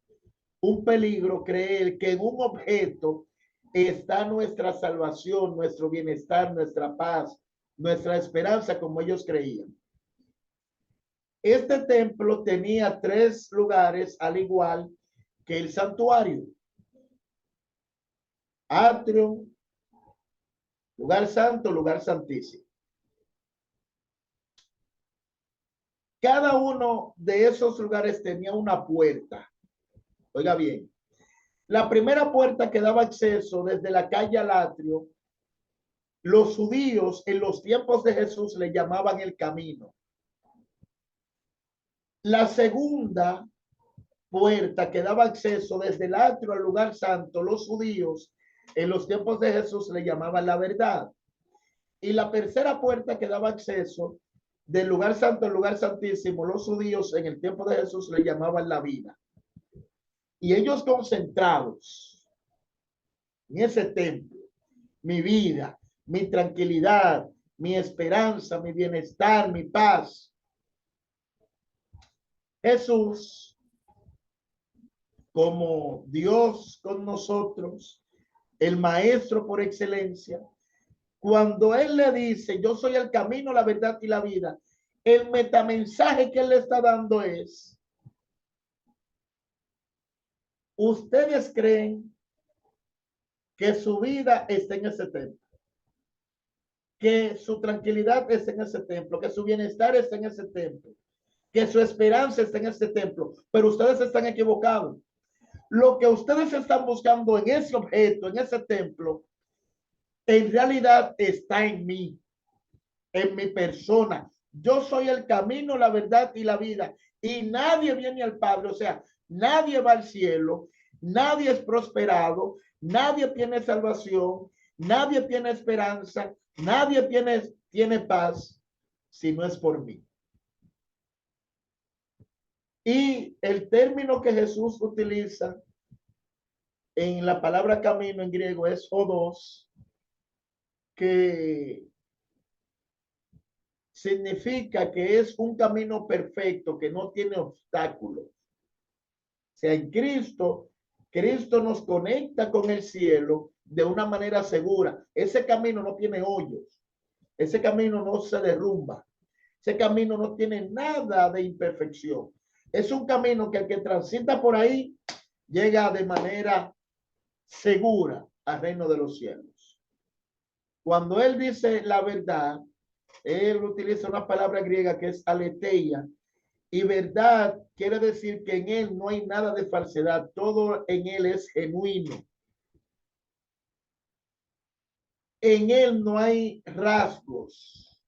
un peligro, creer que en un objeto está nuestra salvación, nuestro bienestar, nuestra paz, nuestra esperanza, como ellos creían. Este templo tenía 3 lugares, al igual que el santuario: atrio, lugar santo, lugar santísimo. Cada uno de esos lugares tenía una puerta. Oiga bien, la primera puerta que daba acceso desde la calle al atrio, los judíos en los tiempos de Jesús le llamaban el camino. La segunda puerta que daba acceso desde el atrio al lugar santo, los judíos en los tiempos de Jesús le llamaban la verdad. Y la tercera puerta que daba acceso del lugar santo al lugar santísimo, los judíos en el tiempo de Jesús le llamaban la vida. Y ellos concentrados en ese templo, mi vida, mi tranquilidad, mi esperanza, mi bienestar, mi paz. Jesús, como Dios con nosotros, el maestro por excelencia, cuando él le dice, yo soy el camino, la verdad y la vida, el metamensaje que él le está dando es: ustedes creen que su vida está en ese templo, que su tranquilidad está en ese templo, que su bienestar está en ese templo, que su esperanza está en ese templo, pero ustedes están equivocados. Lo que ustedes están buscando en ese objeto, en ese templo, en realidad está en mí, en mi persona. Yo soy el camino, la verdad y la vida, y nadie viene al Padre, o sea, nadie va al cielo, nadie es prosperado, nadie tiene salvación, nadie tiene esperanza, nadie tiene paz si no es por mí. Y el término que Jesús utiliza en la palabra camino en griego es odos, que significa que es un camino perfecto, que no tiene obstáculos. O sea, en Cristo, Cristo nos conecta con el cielo de una manera segura. Ese camino no tiene hoyos. Ese camino no se derrumba. Ese camino no tiene nada de imperfección. Es un camino que el que transita por ahí llega de manera segura al reino de los cielos. Cuando él dice la verdad, él utiliza una palabra griega que es aletheia, y verdad quiere decir que en él no hay nada de falsedad, todo en él es genuino. En él no hay rasgos,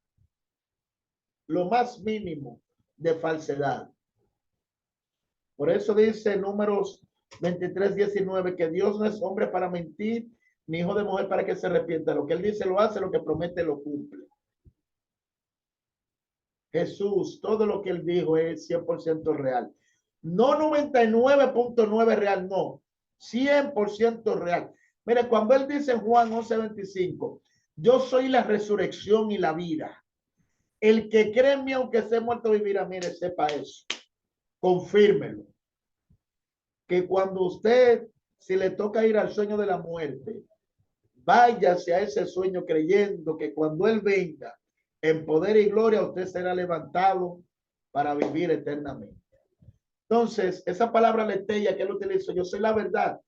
lo más mínimo de falsedad. Por eso dice Números 23:19 que Dios no es hombre para mentir, ni hijo de mujer para que se arrepienta. Lo que él dice lo hace, lo que promete lo cumple. Jesús, todo lo que él dijo es 100% real. No 99.9 real, no. 100% real. Mire, cuando él dice en Juan 11:25, yo soy la resurrección y la vida. El que cree en mí, aunque esté muerto, vivirá. Mire, sepa eso. Confírmelo. Que cuando usted, si le toca ir al sueño de la muerte, váyase a ese sueño creyendo que cuando él venga en poder y gloria, usted será levantado para vivir eternamente. Entonces, esa palabra aletheia que él utilizó, yo soy la verdad.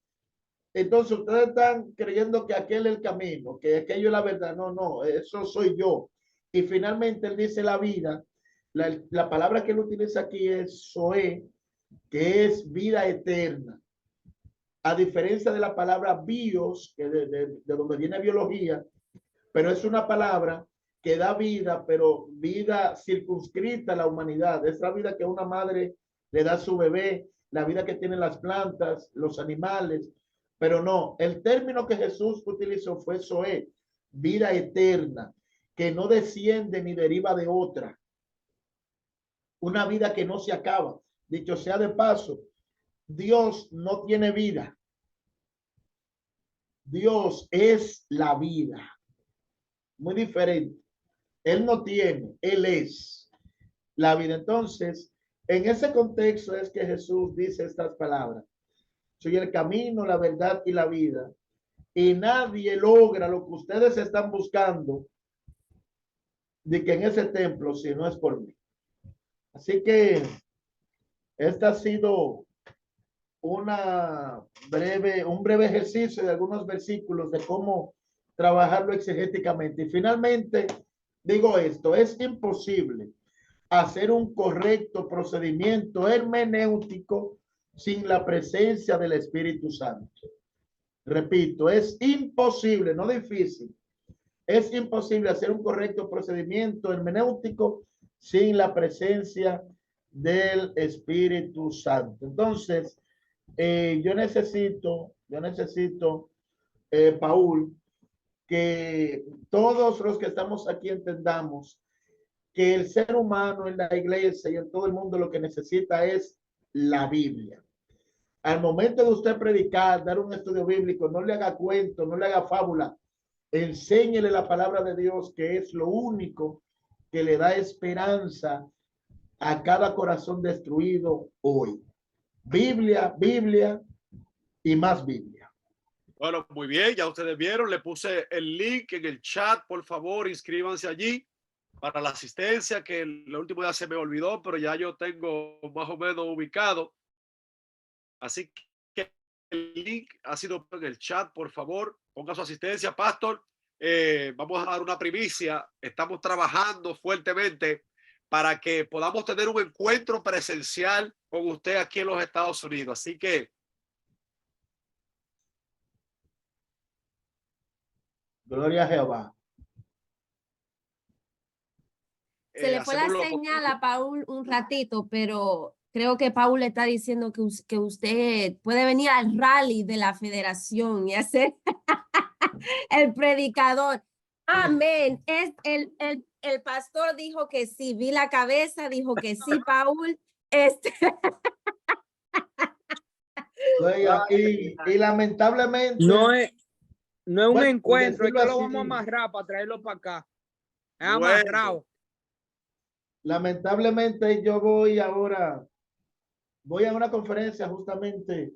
Entonces, ustedes están creyendo que aquel es el camino, que aquello es la verdad. No, no, eso soy yo. Y finalmente él dice la vida. La palabra que él utiliza aquí es zoe, que es vida eterna. A diferencia de la palabra bios, que de donde viene biología, pero es una palabra que da vida, pero vida circunscrita a la humanidad. Es la vida que una madre le da a su bebé, la vida que tienen las plantas, los animales, pero no, el término que Jesús utilizó fue zoe, vida eterna, que no desciende ni deriva de otra. Una vida que no se acaba. Dicho sea de paso, Dios no tiene vida. Dios es la vida. Muy diferente. Él no tiene, él es la vida. Entonces, en ese contexto es que Jesús dice estas palabras. Soy el camino, la verdad y la vida. Y nadie logra lo que ustedes están buscando de que en ese templo, si no es por mí. Así que esta ha sido un breve ejercicio de algunos versículos de cómo trabajarlo exegéticamente. Y finalmente digo esto, es imposible hacer un correcto procedimiento hermenéutico sin la presencia del Espíritu Santo. Repito, es imposible, no difícil, es imposible hacer un correcto procedimiento hermenéutico sin la presencia del Espíritu Santo. Entonces, yo necesito, Paul, que todos los que estamos aquí entendamos que el ser humano en la iglesia y en todo el mundo lo que necesita es la Biblia. Al momento de usted predicar, dar un estudio bíblico, no le haga cuento, no le haga fábula, enséñele la palabra de Dios, que es lo único que le da esperanza a cada corazón destruido hoy. Biblia, Biblia y más Biblia. Bueno, muy bien, ya ustedes vieron, le puse el link en el chat, por favor, inscríbanse allí para la asistencia, que el último día se me olvidó, pero ya yo tengo más o menos ubicado. Así que el link ha sido en el chat, por favor, ponga su asistencia, pastor. Vamos a dar una primicia, estamos trabajando fuertemente para que podamos tener un encuentro presencial con usted aquí en los Estados Unidos. Así que gloria a Jehová. Se le fue la señal a Paul un ratito, pero creo que Paul le está diciendo que usted puede venir al rally de la federación y hacer el predicador. Amén. Es el pastor dijo que sí, vi la cabeza, dijo que sí, Paul. Y lamentablemente No es un bueno, encuentro, es que lo así, vamos a amarrar para traerlo para acá. Es bueno, amarrado. lamentablemente yo voy a una conferencia justamente,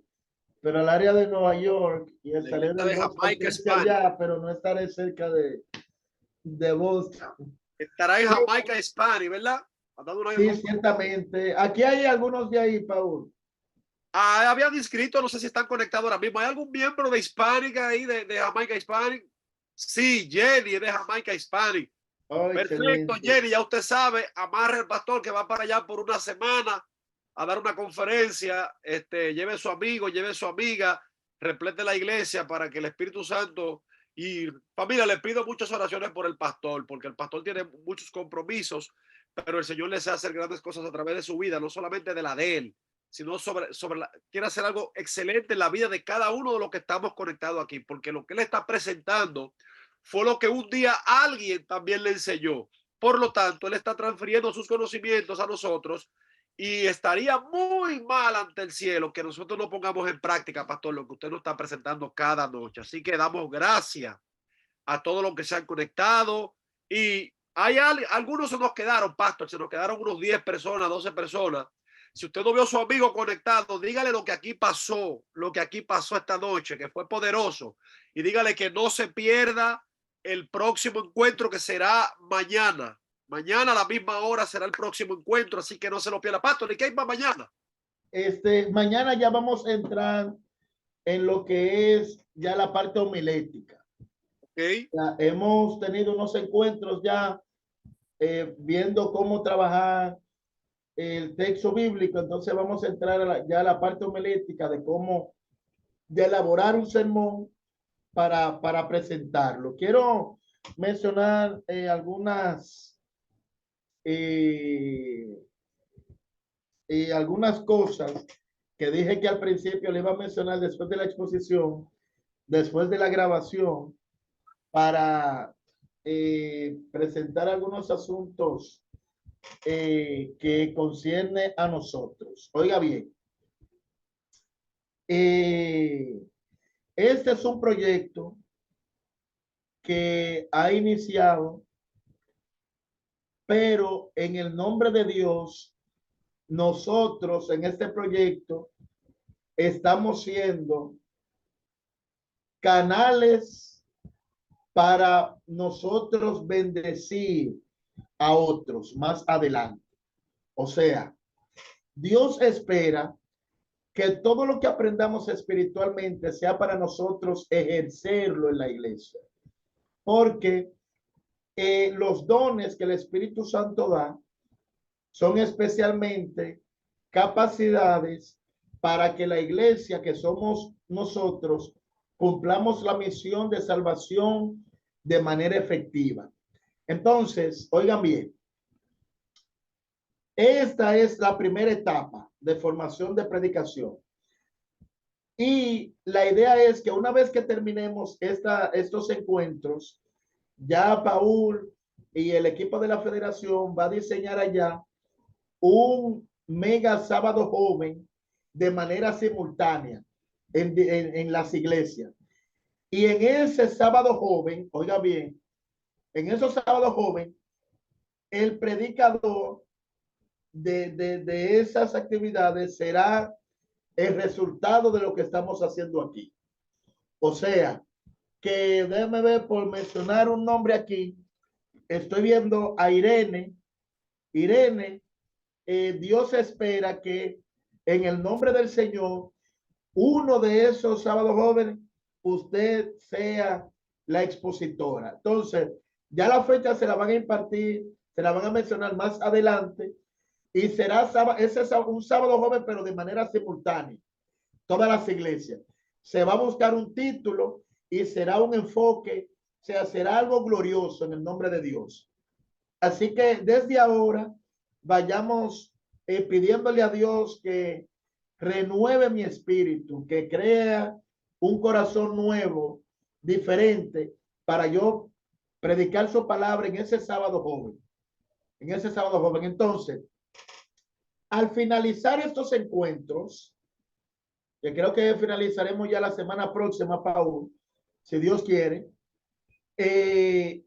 pero al área de Nueva York, y La estaré iglesia del de Boston Jamaica Church Hispanic. allá, pero no estaré cerca de Boston. Estará en Sí, Jamaica Hispanic, ¿verdad? sí, ciertamente. Aquí hay algunos de ahí, Paul. Habían inscrito, no sé si están conectados ahora mismo. ¿Hay algún miembro de Hispanic ahí, de Jamaica Hispanic? Sí, Jenny es de Jamaica Hispanic. Oh, Perfecto, excelente. Jenny, ya usted sabe, amarre el pastor que va para allá por una semana a dar una conferencia. Lleve su amigo, lleve su amiga, replete la iglesia para que el Espíritu Santo y familia, le pido muchas oraciones por el pastor, porque el pastor tiene muchos compromisos, pero el Señor le hace grandes cosas a través de su vida, no solamente de la de él, sino quiere hacer algo excelente en la vida de cada uno de los que estamos conectados aquí, porque lo que él está presentando fue lo que un día alguien también le enseñó. Por lo tanto, él está transfiriendo sus conocimientos a nosotros y estaría muy mal ante el cielo que nosotros no pongamos en práctica, pastor, lo que usted nos está presentando cada noche. Así que damos gracias a todos los que se han conectado y algunos se nos quedaron, pastor, se nos quedaron unos 10 personas, 12 personas. Si usted no vio a su amigo conectado, dígale lo que aquí pasó esta noche, que fue poderoso, y dígale que no se pierda el próximo encuentro que será mañana. Mañana a la misma hora será el próximo encuentro, así que no se lo pierda. Pastor, ¿y qué hay para mañana? Mañana ya vamos a entrar en lo que es ya la parte homilética. Okay. Ya hemos tenido unos encuentros ya viendo cómo trabajar el texto bíblico, entonces vamos a entrar ya a la parte homilética de cómo de elaborar un sermón para presentarlo. Quiero mencionar algunas cosas que dije que al principio le iba a mencionar después de la exposición, después de la grabación, para presentar algunos asuntos que concierne a nosotros. Oiga bien, este es un proyecto que ha iniciado, pero en el nombre de Dios, nosotros en este proyecto estamos siendo canales para nosotros bendecir a otros más adelante. O sea, Dios espera que todo lo que aprendamos espiritualmente sea para nosotros ejercerlo en la iglesia. Porque los dones que el Espíritu Santo da son especialmente capacidades para que la iglesia que somos nosotros cumplamos la misión de salvación de manera efectiva. Entonces, oigan bien, esta es la primera etapa de formación de predicación. Y la idea es que una vez que terminemos estos encuentros, ya Paul y el equipo de la federación va a diseñar allá un mega sábado joven de manera simultánea en las iglesias. Y en ese sábado joven, oiga bien, en esos sábados joven, el predicador de esas actividades será el resultado de lo que estamos haciendo aquí. O sea, que déjeme ver, por mencionar un nombre aquí, estoy viendo a Irene. Irene, Dios espera que en el nombre del Señor, uno de esos sábados jóvenes, usted sea la expositora. Entonces, ya la fecha se la van a impartir, se la van a mencionar más adelante, y será un sábado joven, pero de manera simultánea. Todas las iglesias. Se va a buscar un título y será un enfoque, o sea, será algo glorioso en el nombre de Dios. Así que desde ahora vayamos pidiéndole a Dios que renueve mi espíritu, que crea un corazón nuevo, diferente, para yo predicar su palabra en ese sábado joven. En ese sábado joven. Entonces, al finalizar estos encuentros, que creo que finalizaremos ya la semana próxima, Paul, si Dios quiere,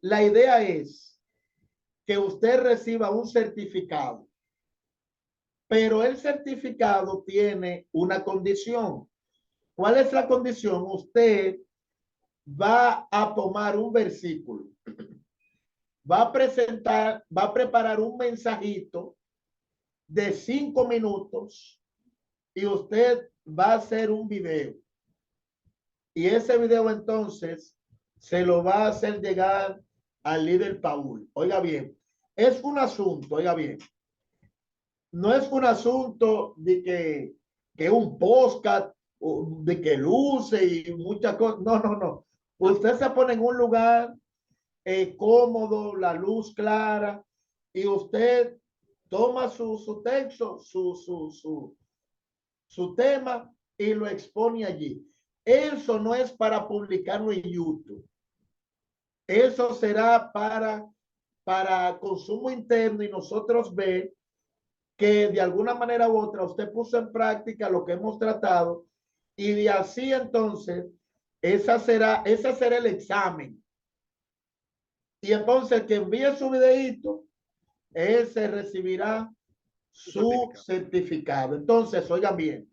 la idea es que usted reciba un certificado. Pero el certificado tiene una condición. ¿Cuál es la condición? Usted va a tomar un versículo, va a presentar, va a preparar un mensajito de 5 minutos y usted va a hacer un video. Y ese video entonces se lo va a hacer llegar al líder Paul. Oiga bien, es un asunto, oiga bien, no es un asunto de que un podcast, de que luce y muchas cosas. No, no, no. Usted se pone en un lugar cómodo, la luz clara, y usted toma su texto, su tema y lo expone allí. Eso no es para publicarlo en YouTube. Eso será para consumo interno y nosotros ver que de alguna manera u otra usted puso en práctica lo que hemos tratado y de así entonces ese será el examen. Y entonces el que envíe su videíto, ese recibirá su certificado. Entonces, oigan bien,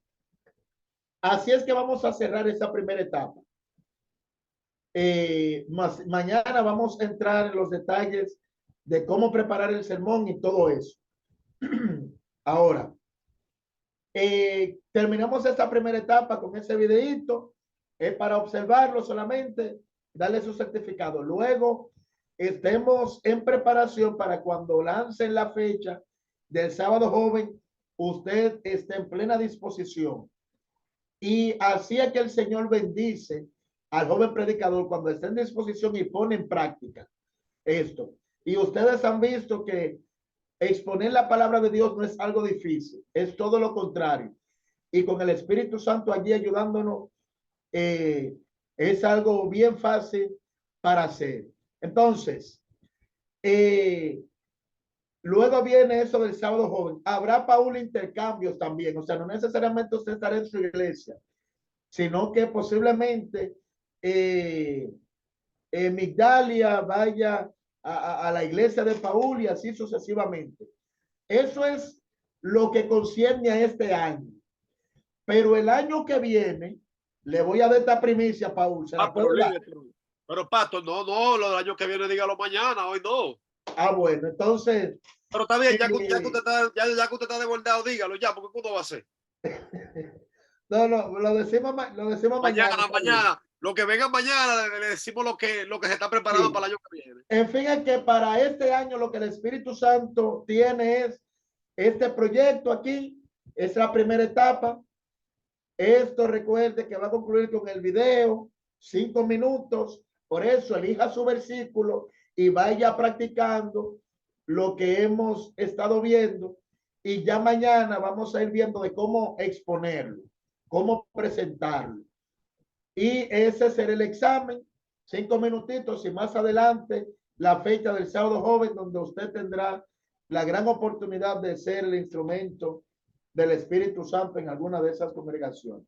así es que vamos a cerrar esa primera etapa. Mañana vamos a entrar en los detalles de cómo preparar el sermón y todo eso. Ahora, terminamos esta primera etapa con ese videíto. Es para observarlo solamente, darle su certificado. Luego, estemos en preparación para cuando lancen la fecha del sábado joven, usted esté en plena disposición. Y así es que el Señor bendice al joven predicador cuando esté en disposición y pone en práctica esto. Y ustedes han visto que exponer la palabra de Dios no es algo difícil, es todo lo contrario. Y con el Espíritu Santo allí ayudándonos, es algo bien fácil para hacer. Entonces, luego viene eso del sábado joven. Habrá, Paul, intercambios también. O sea, no necesariamente usted estará en su iglesia, sino que posiblemente Migdalia vaya a la iglesia de Paul y así sucesivamente. Eso es lo que concierne a este año. Pero el año que viene, le voy a dar esta primicia, Paul. ¿Se la puedo dar? Pero Pato, no, lo del año que viene, dígalo mañana, hoy no. Ah, bueno, entonces. Pero está bien, ya que usted está desbordado, dígalo ya, porque ¿cómo va a ser? No, lo decimos mañana. Mañana. Lo que venga mañana, le decimos lo que se está preparando para el año que viene. En fin, es que para este año lo que el Espíritu Santo tiene es este proyecto aquí, es la primera etapa. Esto recuerde que va a concluir con el video, 5 minutos. Por eso elija su versículo y vaya practicando lo que hemos estado viendo. Y ya mañana vamos a ir viendo de cómo exponerlo, cómo presentarlo. Y ese será el examen, 5 minutitos y más adelante la fecha del sábado joven donde usted tendrá la gran oportunidad de ser el instrumento del Espíritu Santo en alguna de esas congregaciones.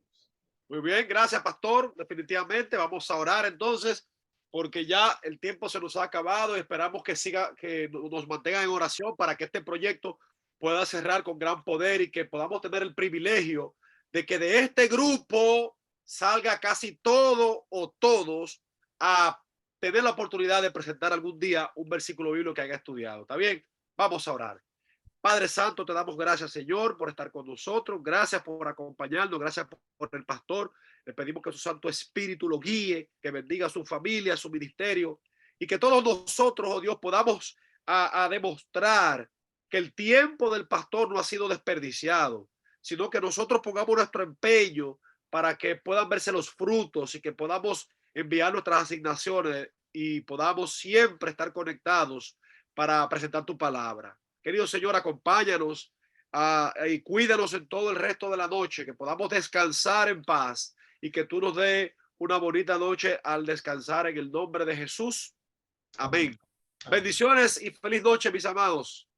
Muy bien, gracias, pastor. Definitivamente vamos a orar entonces, porque ya el tiempo se nos ha acabado y esperamos que nos mantengan en oración para que este proyecto pueda cerrar con gran poder y que podamos tener el privilegio de que de este grupo salga casi todo o todos a tener la oportunidad de presentar algún día un versículo bíblico que haya estudiado. ¿Está bien? Vamos a orar. Padre Santo, te damos gracias, Señor, por estar con nosotros. Gracias por acompañarnos. Gracias por el pastor. Le pedimos que su Santo Espíritu lo guíe, que bendiga a su familia, a su ministerio y que todos nosotros, oh Dios, podamos a demostrar que el tiempo del pastor no ha sido desperdiciado, sino que nosotros pongamos nuestro empeño para que puedan verse los frutos y que podamos enviar nuestras asignaciones y podamos siempre estar conectados para presentar tu palabra. Querido Señor, acompáñanos y cuídanos en todo el resto de la noche, que podamos descansar en paz y que tú nos dé una bonita noche al descansar en el nombre de Jesús. Amén. Bendiciones y feliz noche, mis amados.